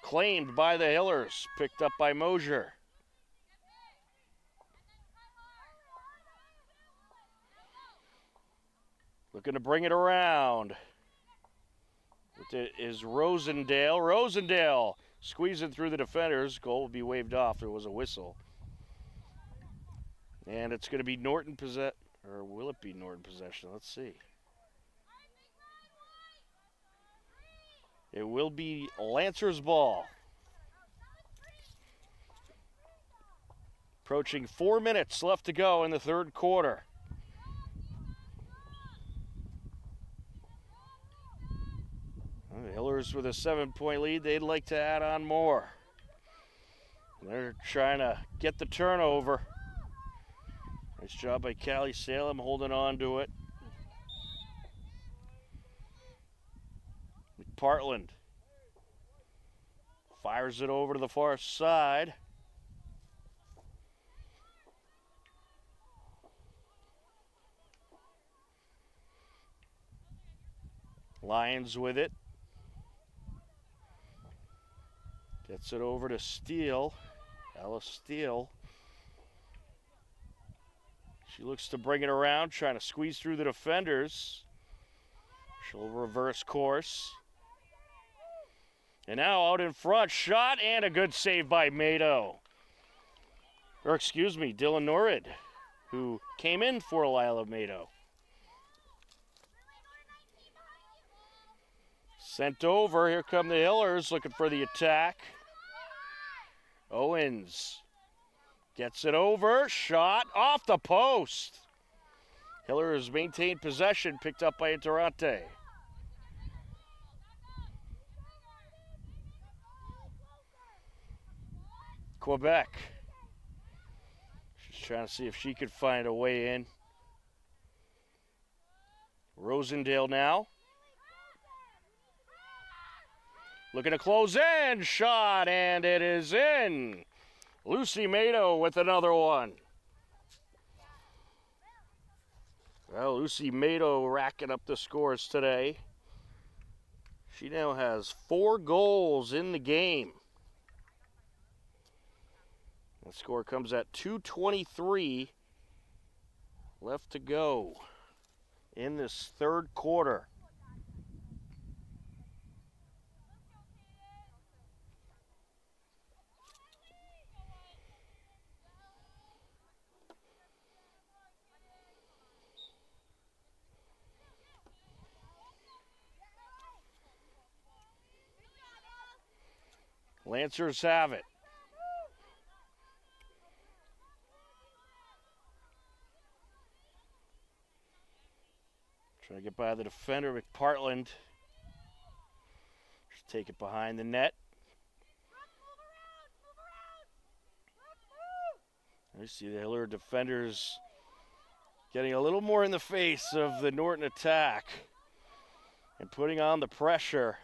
Claimed by the Hillers. Picked up by Mosier. Looking to bring it around. It is Rosendale. Rosendale squeezing through the defenders. Goal will be waved off. There was a whistle. And it's going to be Norton possession. Or will it be Norton possession? Let's see. It will be Lancer's ball. Approaching 4 minutes left to go in the third quarter. The Hillers with a 7-point lead. They'd like to add on more. They're trying to get the turnover. Nice job by Callie Salem holding on to it. McPartland fires it over to the far side. Lions with it. Gets it over to Steele. Alice Steele. She looks to bring it around, trying to squeeze through the defenders. She'll reverse course. And now out in front, shot and a good save by Mado. Or excuse me, Dylan Norrid, who came in for Lila Mado. Sent over, here come the Hillers looking for the attack. Owens gets it over, shot off the post. Hillers maintained possession, picked up by Interante. Quebec. She's trying to see if she could find a way in. Rosendale now. Looking to close in, shot, and it is in. Lucy Mado with another one. Well, Lucy Mado racking up the scores today. She now has 4 goals in the game. The score comes at 2:23 left to go in this third quarter. Lancers have it. Trying to get by the defender, McPartland. Just take it behind the net. I see the Hiller defenders getting a little more in the face of the Norton attack and putting on the pressure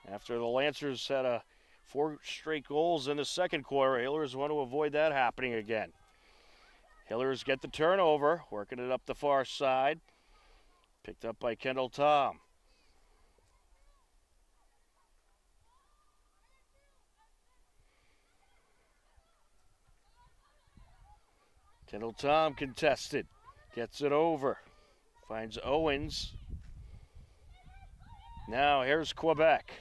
after the Lancers had 4 straight goals in the second quarter. Hillers want to avoid that happening again. Hillers get the turnover, working it up the far side. Picked up by Kendall Tom. Kendall Tom contested. Gets it over. Finds Owens. Now here's Quebec.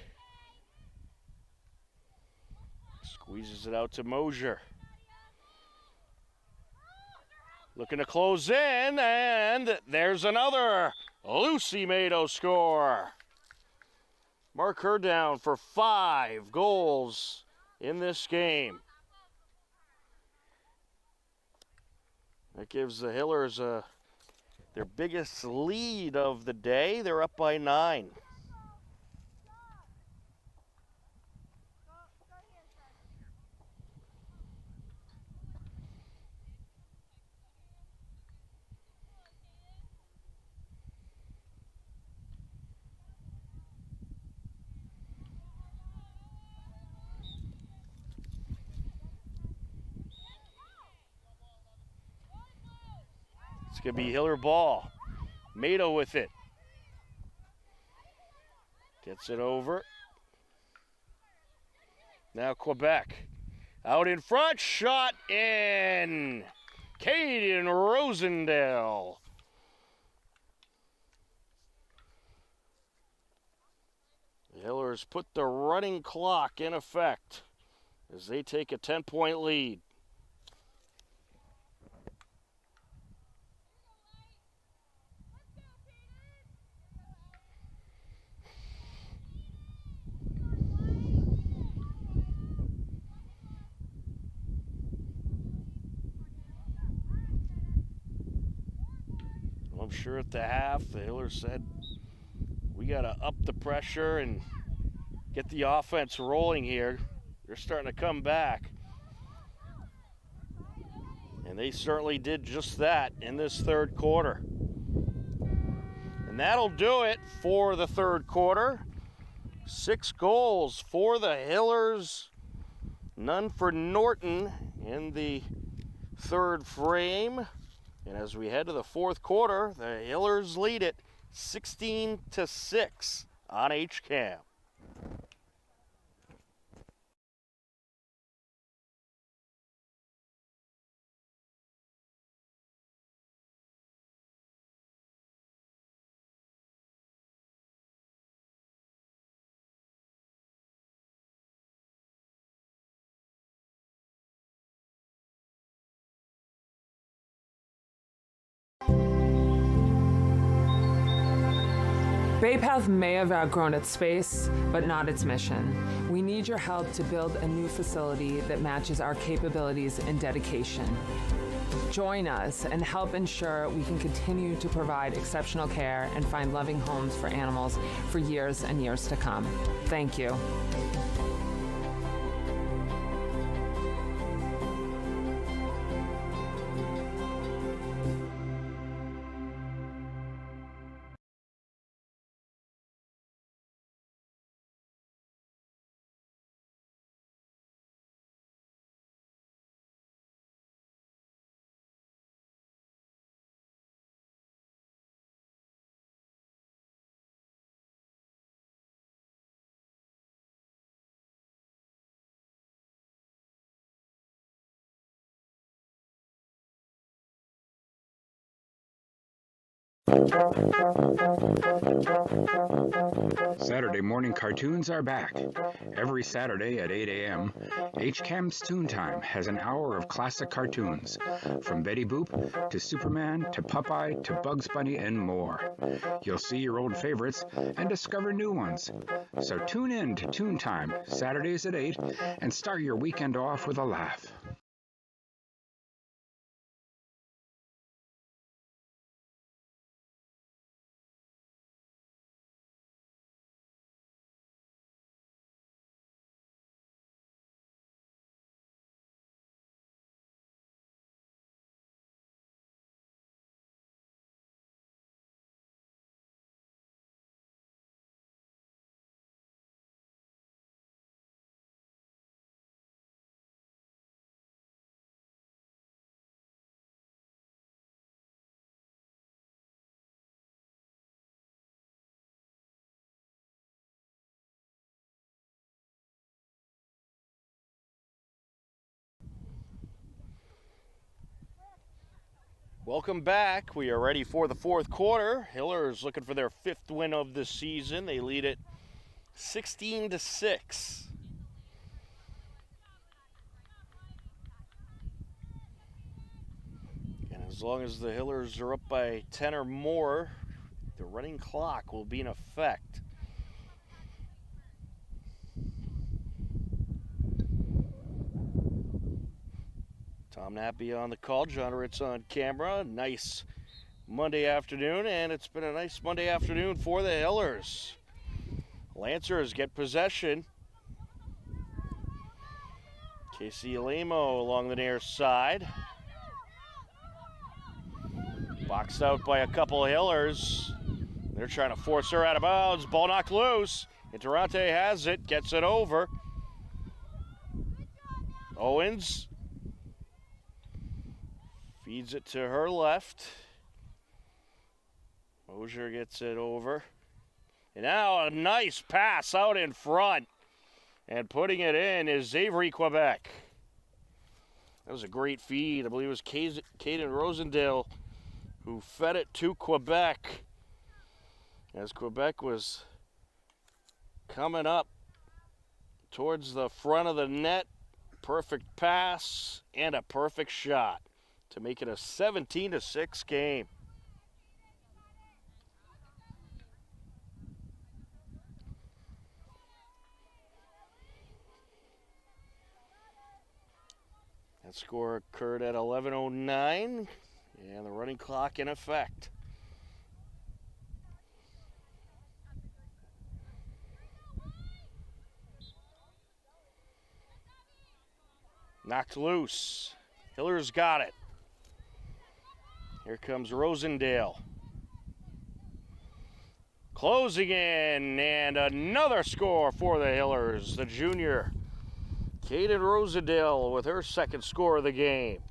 Squeezes it out to Mosier. Looking to close in, and there's another Lucy Mado score. Mark her down for 5 goals in this game. That gives the Hillers their biggest lead of the day. They're up by 9. It's going to be Hiller ball. Mado with it. Gets it over. Now Quebec. Out in front, shot in. Caden Rosendale. The Hillers put the running clock in effect as they take a 10-point lead. I'm sure at the half, the Hillers said, we got to up the pressure and get the offense rolling here. They're starting to come back. And they certainly did just that in this third quarter. And that'll do it for the third quarter. 6 goals for the Hillers, none for Norton in the third frame. And as we head to the fourth quarter, the Hillers lead it 16-6 on HCAM.
Bay Path may have outgrown its space, but not its mission. We need your help to build a new facility that matches our capabilities and dedication. Join us and help ensure we can continue to provide exceptional care and find loving homes for animals for years and years to come. Thank you.
Saturday morning cartoons are back. Every Saturday at 8 a.m., HCAM's Toon Time has an hour of classic cartoons, from Betty Boop to Superman to Popeye to Bugs Bunny and more. You'll see your old favorites and discover new ones. So tune in to Toon Time, Saturdays at 8, and start your weekend off with a laugh.
Welcome back. We are ready for the fourth quarter. Hillers looking for their fifth win of the season. They lead it 16-6. And as long as the Hillers are up by 10 or more, the running clock will be in effect. Tom Nappy on the call, John Ritz on camera. Nice Monday afternoon, and it's been a nice Monday afternoon for the Hillers. Lancers get possession. Casey Alamo along the near side. Boxed out by a couple of Hillers. They're trying to force her out of bounds. Ball knocked loose. Interante has it, gets it over. Owens feeds it to her left. Mosier gets it over. And now a nice pass out in front. And putting it in is Avery Quebec. That was a great feed. I believe it was Caden Rosendale who fed it to Quebec. As Quebec was coming up towards the front of the net. Perfect pass and a perfect shot to make it a 17-6 game. That score occurred at 11:09, and the running clock in effect. Knocked loose. Hillers got it. Here comes Rosendale. Closing in, and another score for the Hillers. The junior, Caden Rosendale, with her second score of the game.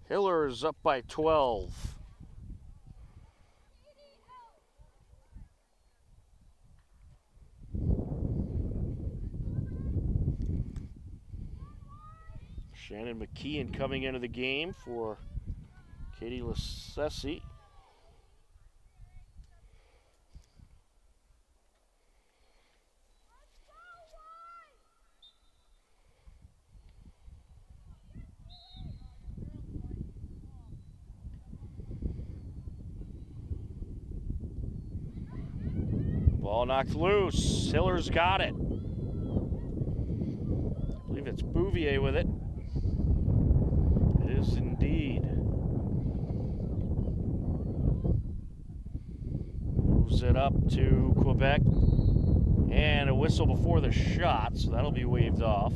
Hillers up by 12. Shannon McKeon coming into the game for Katie Lassesi. Ball knocked loose. Hillers got it. I believe it's Bouvier with it. It is indeed. Moves it up to Quebec. And a whistle before the shot, so that'll be waved off.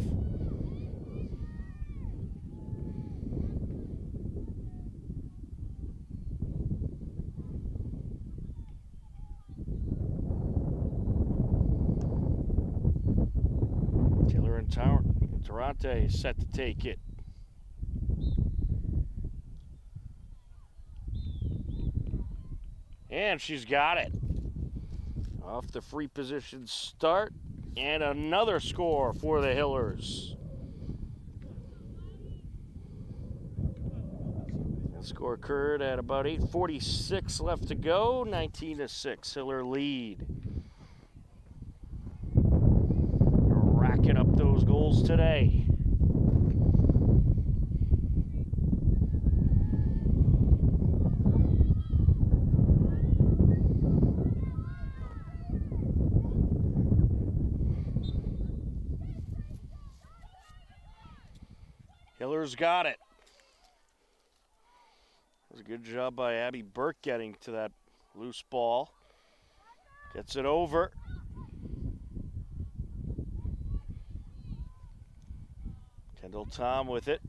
Interante set to take it. And she's got it. Off the free position start. And another score for the Hillers. Score occurred at about 8:46 left to go. 19-6, Hiller lead. Racking up those goals today. Hiller's got it. That was a good job by Abby Burke getting to that loose ball. Gets it over. Kendall Tom with it.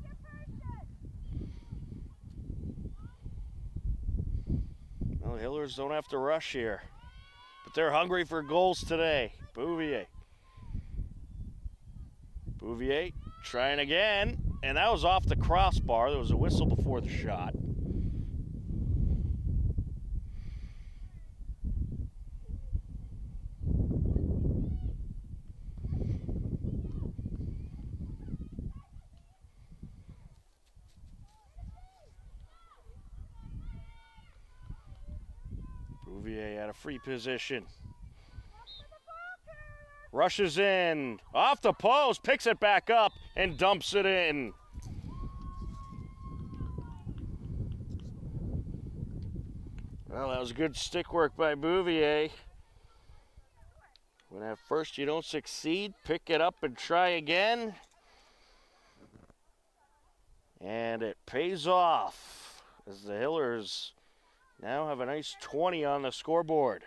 Well, Hillers don't have to rush here, but they're hungry for goals today. Bouvier trying again, and that was off the crossbar. There was a whistle before the shot. Bouvier at a free position. Rushes in, off the post, picks it back up, and dumps it in. Well, that was good stick work by Bouvier. When at first you don't succeed, pick it up and try again. And it pays off as the Hillers now have a nice 20 on the scoreboard.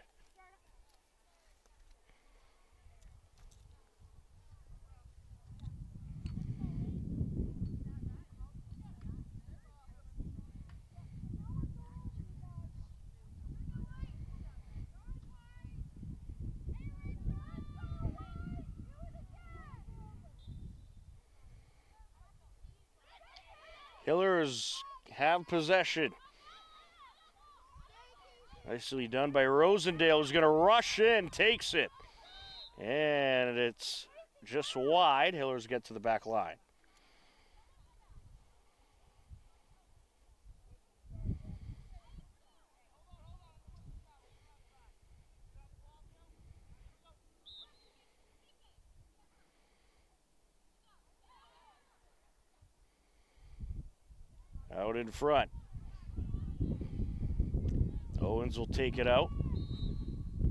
Hillers have possession. Nicely done by Rosendale, who's going to rush in, takes it. And it's just wide. Hillers get to the back line. Out in front. Owens will take it out.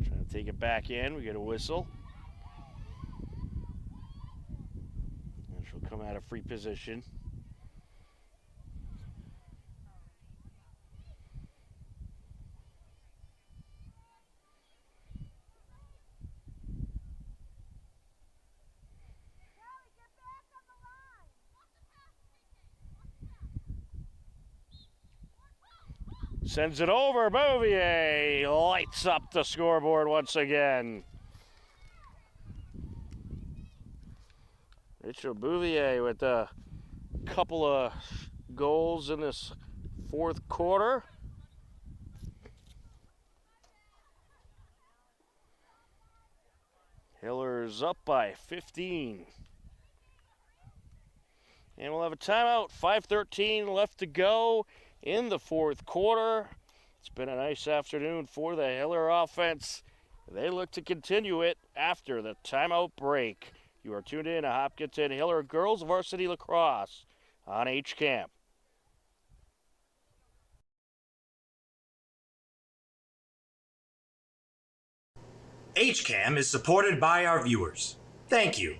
Trying to take it back in. We get a whistle. And she'll come out of free position. Sends it over. Bouvier lights up the scoreboard once again. Rachel Bouvier with a couple of goals in this fourth quarter. Hillers up by 15. And we'll have a timeout. 5:13 left to go in the fourth quarter. It's been a nice afternoon for the Hiller offense. They look to continue it after the timeout break. You are tuned in to Hopkinton Hiller Girls Varsity Lacrosse on HCAM.
HCAM is supported by our viewers. Thank you.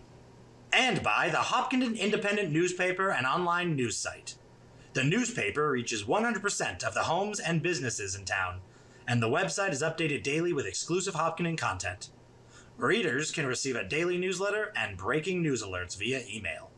And by the Hopkinton Independent newspaper and online news site. The newspaper reaches 100% of the homes and businesses in town, and the website is updated daily with exclusive Hopkinton content. Readers can receive a daily newsletter and breaking news alerts via email.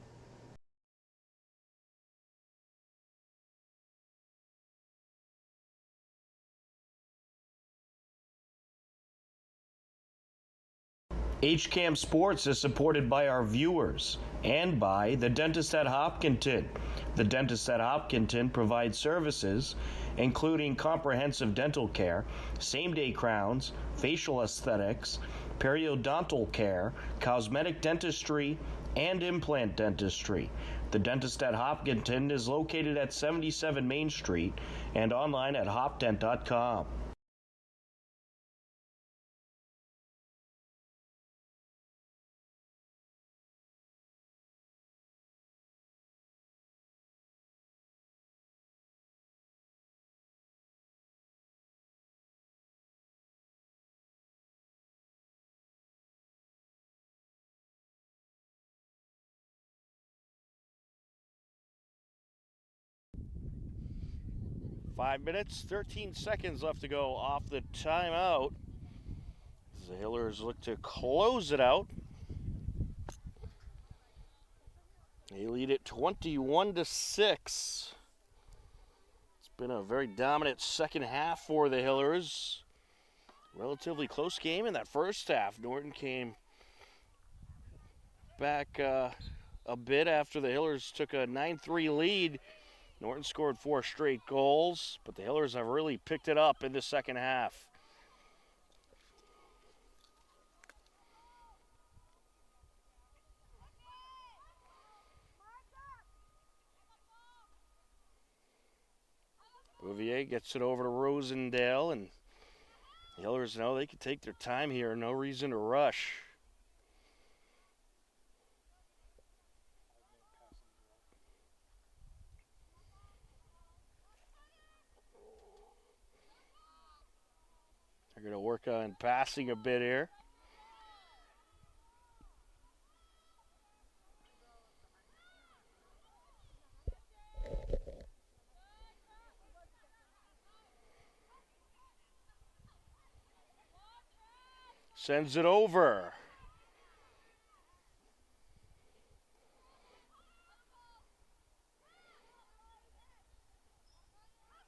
HCAM Sports is supported by our viewers and by the Dentist at Hopkinton. The Dentist at Hopkinton provides services including comprehensive dental care, same-day crowns, facial aesthetics, periodontal care, cosmetic dentistry, and implant dentistry. The dentist at Hopkinton is located at 77 Main Street and online at hopdent.com.
Five minutes, 13 seconds left to go off the timeout. The Hillers look to close it out. They lead it 21-6. It's been a very dominant second half for the Hillers. Relatively close game in that first half. Norton came back a bit after the Hillers took a 9-3 lead. Norton scored 4 straight goals, but the Hillers have really picked it up in the second half. Bouvier gets it over to Rosendale, and the Hillers know they can take their time here. No reason to rush. They're going to work on passing a bit here. Sends it over.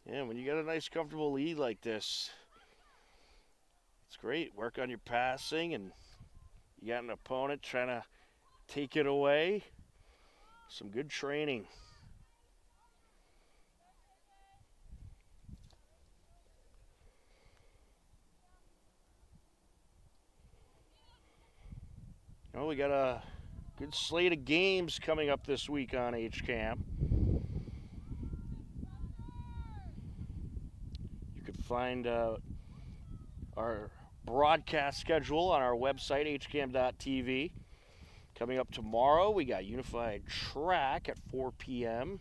Yeah, when you get a nice, comfortable lead like this, it's great. Work on your passing, and you got an opponent trying to take it away. Some good training. Well, we got a good slate of games coming up this week on HCAM. You can find our broadcast schedule on our website, hcam.tv. Coming up tomorrow, we got Unified Track at 4 p.m.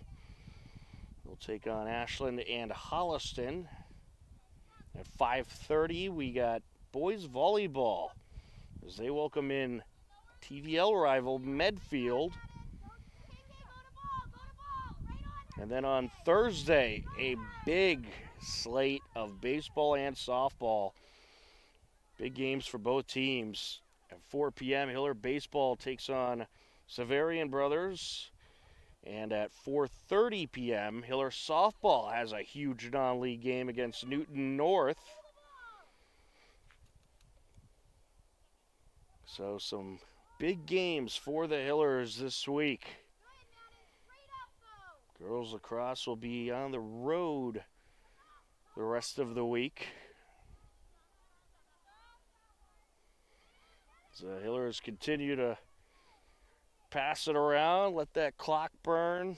We'll take on Ashland and Holliston. At 5:30, we got boys volleyball as they welcome in TVL rival Medfield. And then on Thursday, a big slate of baseball and softball. Big games for both teams. At 4 p.m., Hiller Baseball takes on Severian Brothers. And at 4:30 p.m., Hiller Softball has a huge non-league game against Newton North. So some big games for the Hillers this week. Girls lacrosse will be on the road the rest of the week. The Hillers continue to pass it around, let that clock burn.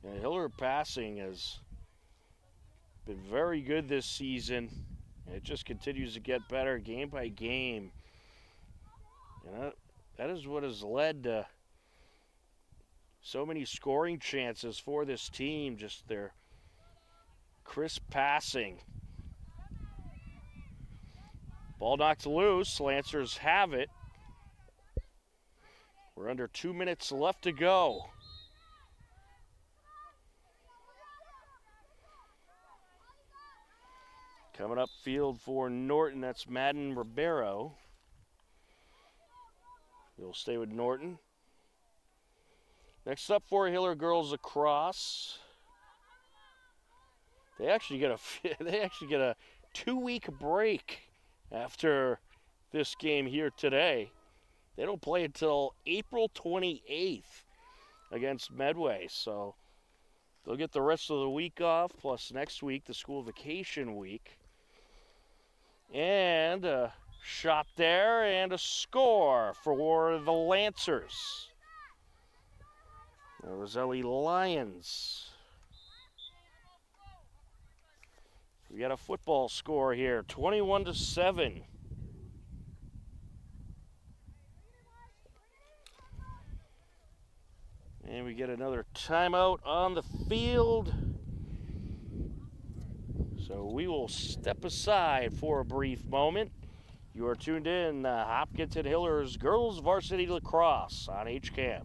And Hiller passing has been very good this season. It just continues to get better game by game. And that is what has led to so many scoring chances for this team, just their crisp passing. Ball knocked loose. Lancers have it. We're under 2 minutes left to go. Coming up field for Norton, that's Madden Ribeiro. We'll stay with Norton. Next up for Hiller girls lacrosse. They actually get a 2-week break after this game here today. They don't play until April 28th against Medway. So They'll get the rest of the week off, plus next week, the school vacation week. And a shot there and a score for the Lancers. The Roselli Lions. We got a football score here, 21-7. And we get another timeout on the field. So we will step aside for a brief moment. You are tuned in Hopkinton Hillers Girls Varsity Lacrosse on HCAM.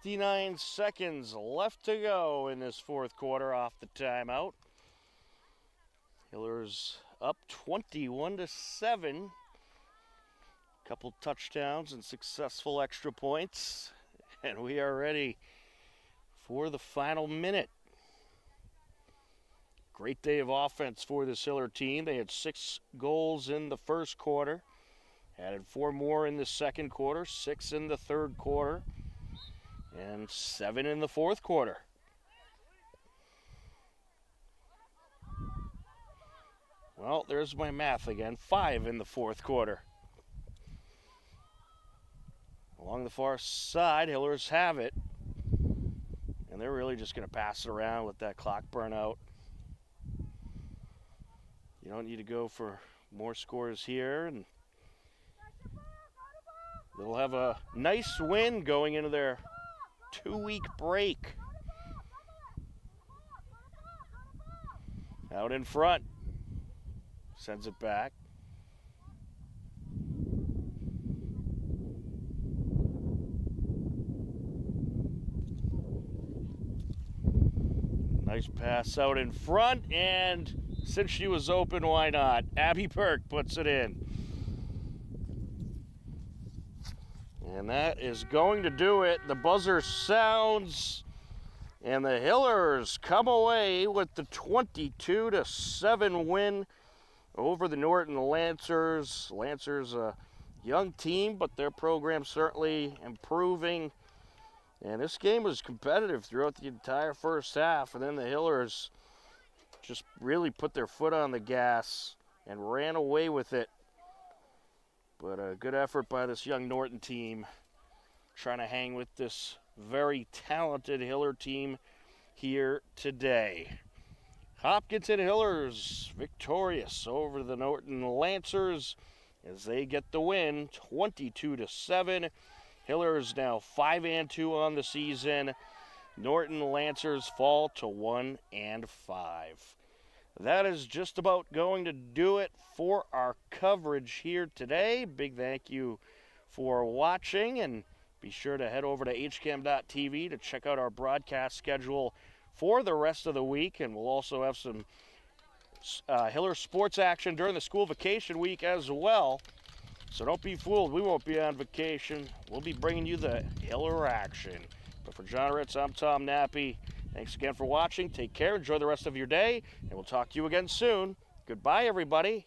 .59 seconds left to go in this fourth quarter off the timeout. Hillers up 21-7. Couple touchdowns and successful extra points. And we are ready for the final minute. Great day of offense for this Hiller team. They had 6 goals in the first quarter. Added 4 more in the second quarter, 6 in the third quarter. And 7 in the fourth quarter. Well, there's my math again. 5 in the fourth quarter. Along the far side, Hillers have it. And they're really just going to pass it around, let that clock burn out. You don't need to go for more scores here. And they'll have a nice win going into their 2-week break. Out in front. Sends it back. Nice pass out in front, and since she was open, why not? Abby Burke puts it in. And that is going to do it. The buzzer sounds, and the Hillers come away with the 22-7 win over the Norton Lancers. Lancers a young team, but their program certainly improving. And this game was competitive throughout the entire first half, and then the Hillers just really put their foot on the gas and ran away with it. But a good effort by this young Norton team, trying to hang with this very talented Hiller team here today. Hopkinton Hillers victorious over the Norton Lancers as they get the win, 22-7. Hillers now 5-2 on the season. Norton Lancers fall to 1-5. That is just about going to do it for our coverage here today. Big thank you for watching, and be sure to head over to hcam.tv to check out our broadcast schedule for the rest of the week, and we'll also have some Hiller sports action during the school vacation week as well. So don't be fooled, we won't be on vacation. We'll be bringing you the Hiller action. But for John Ritz, I'm Tom Nappy. Thanks again for watching. Take care, enjoy the rest of your day, and we'll talk to you again soon. Goodbye, everybody.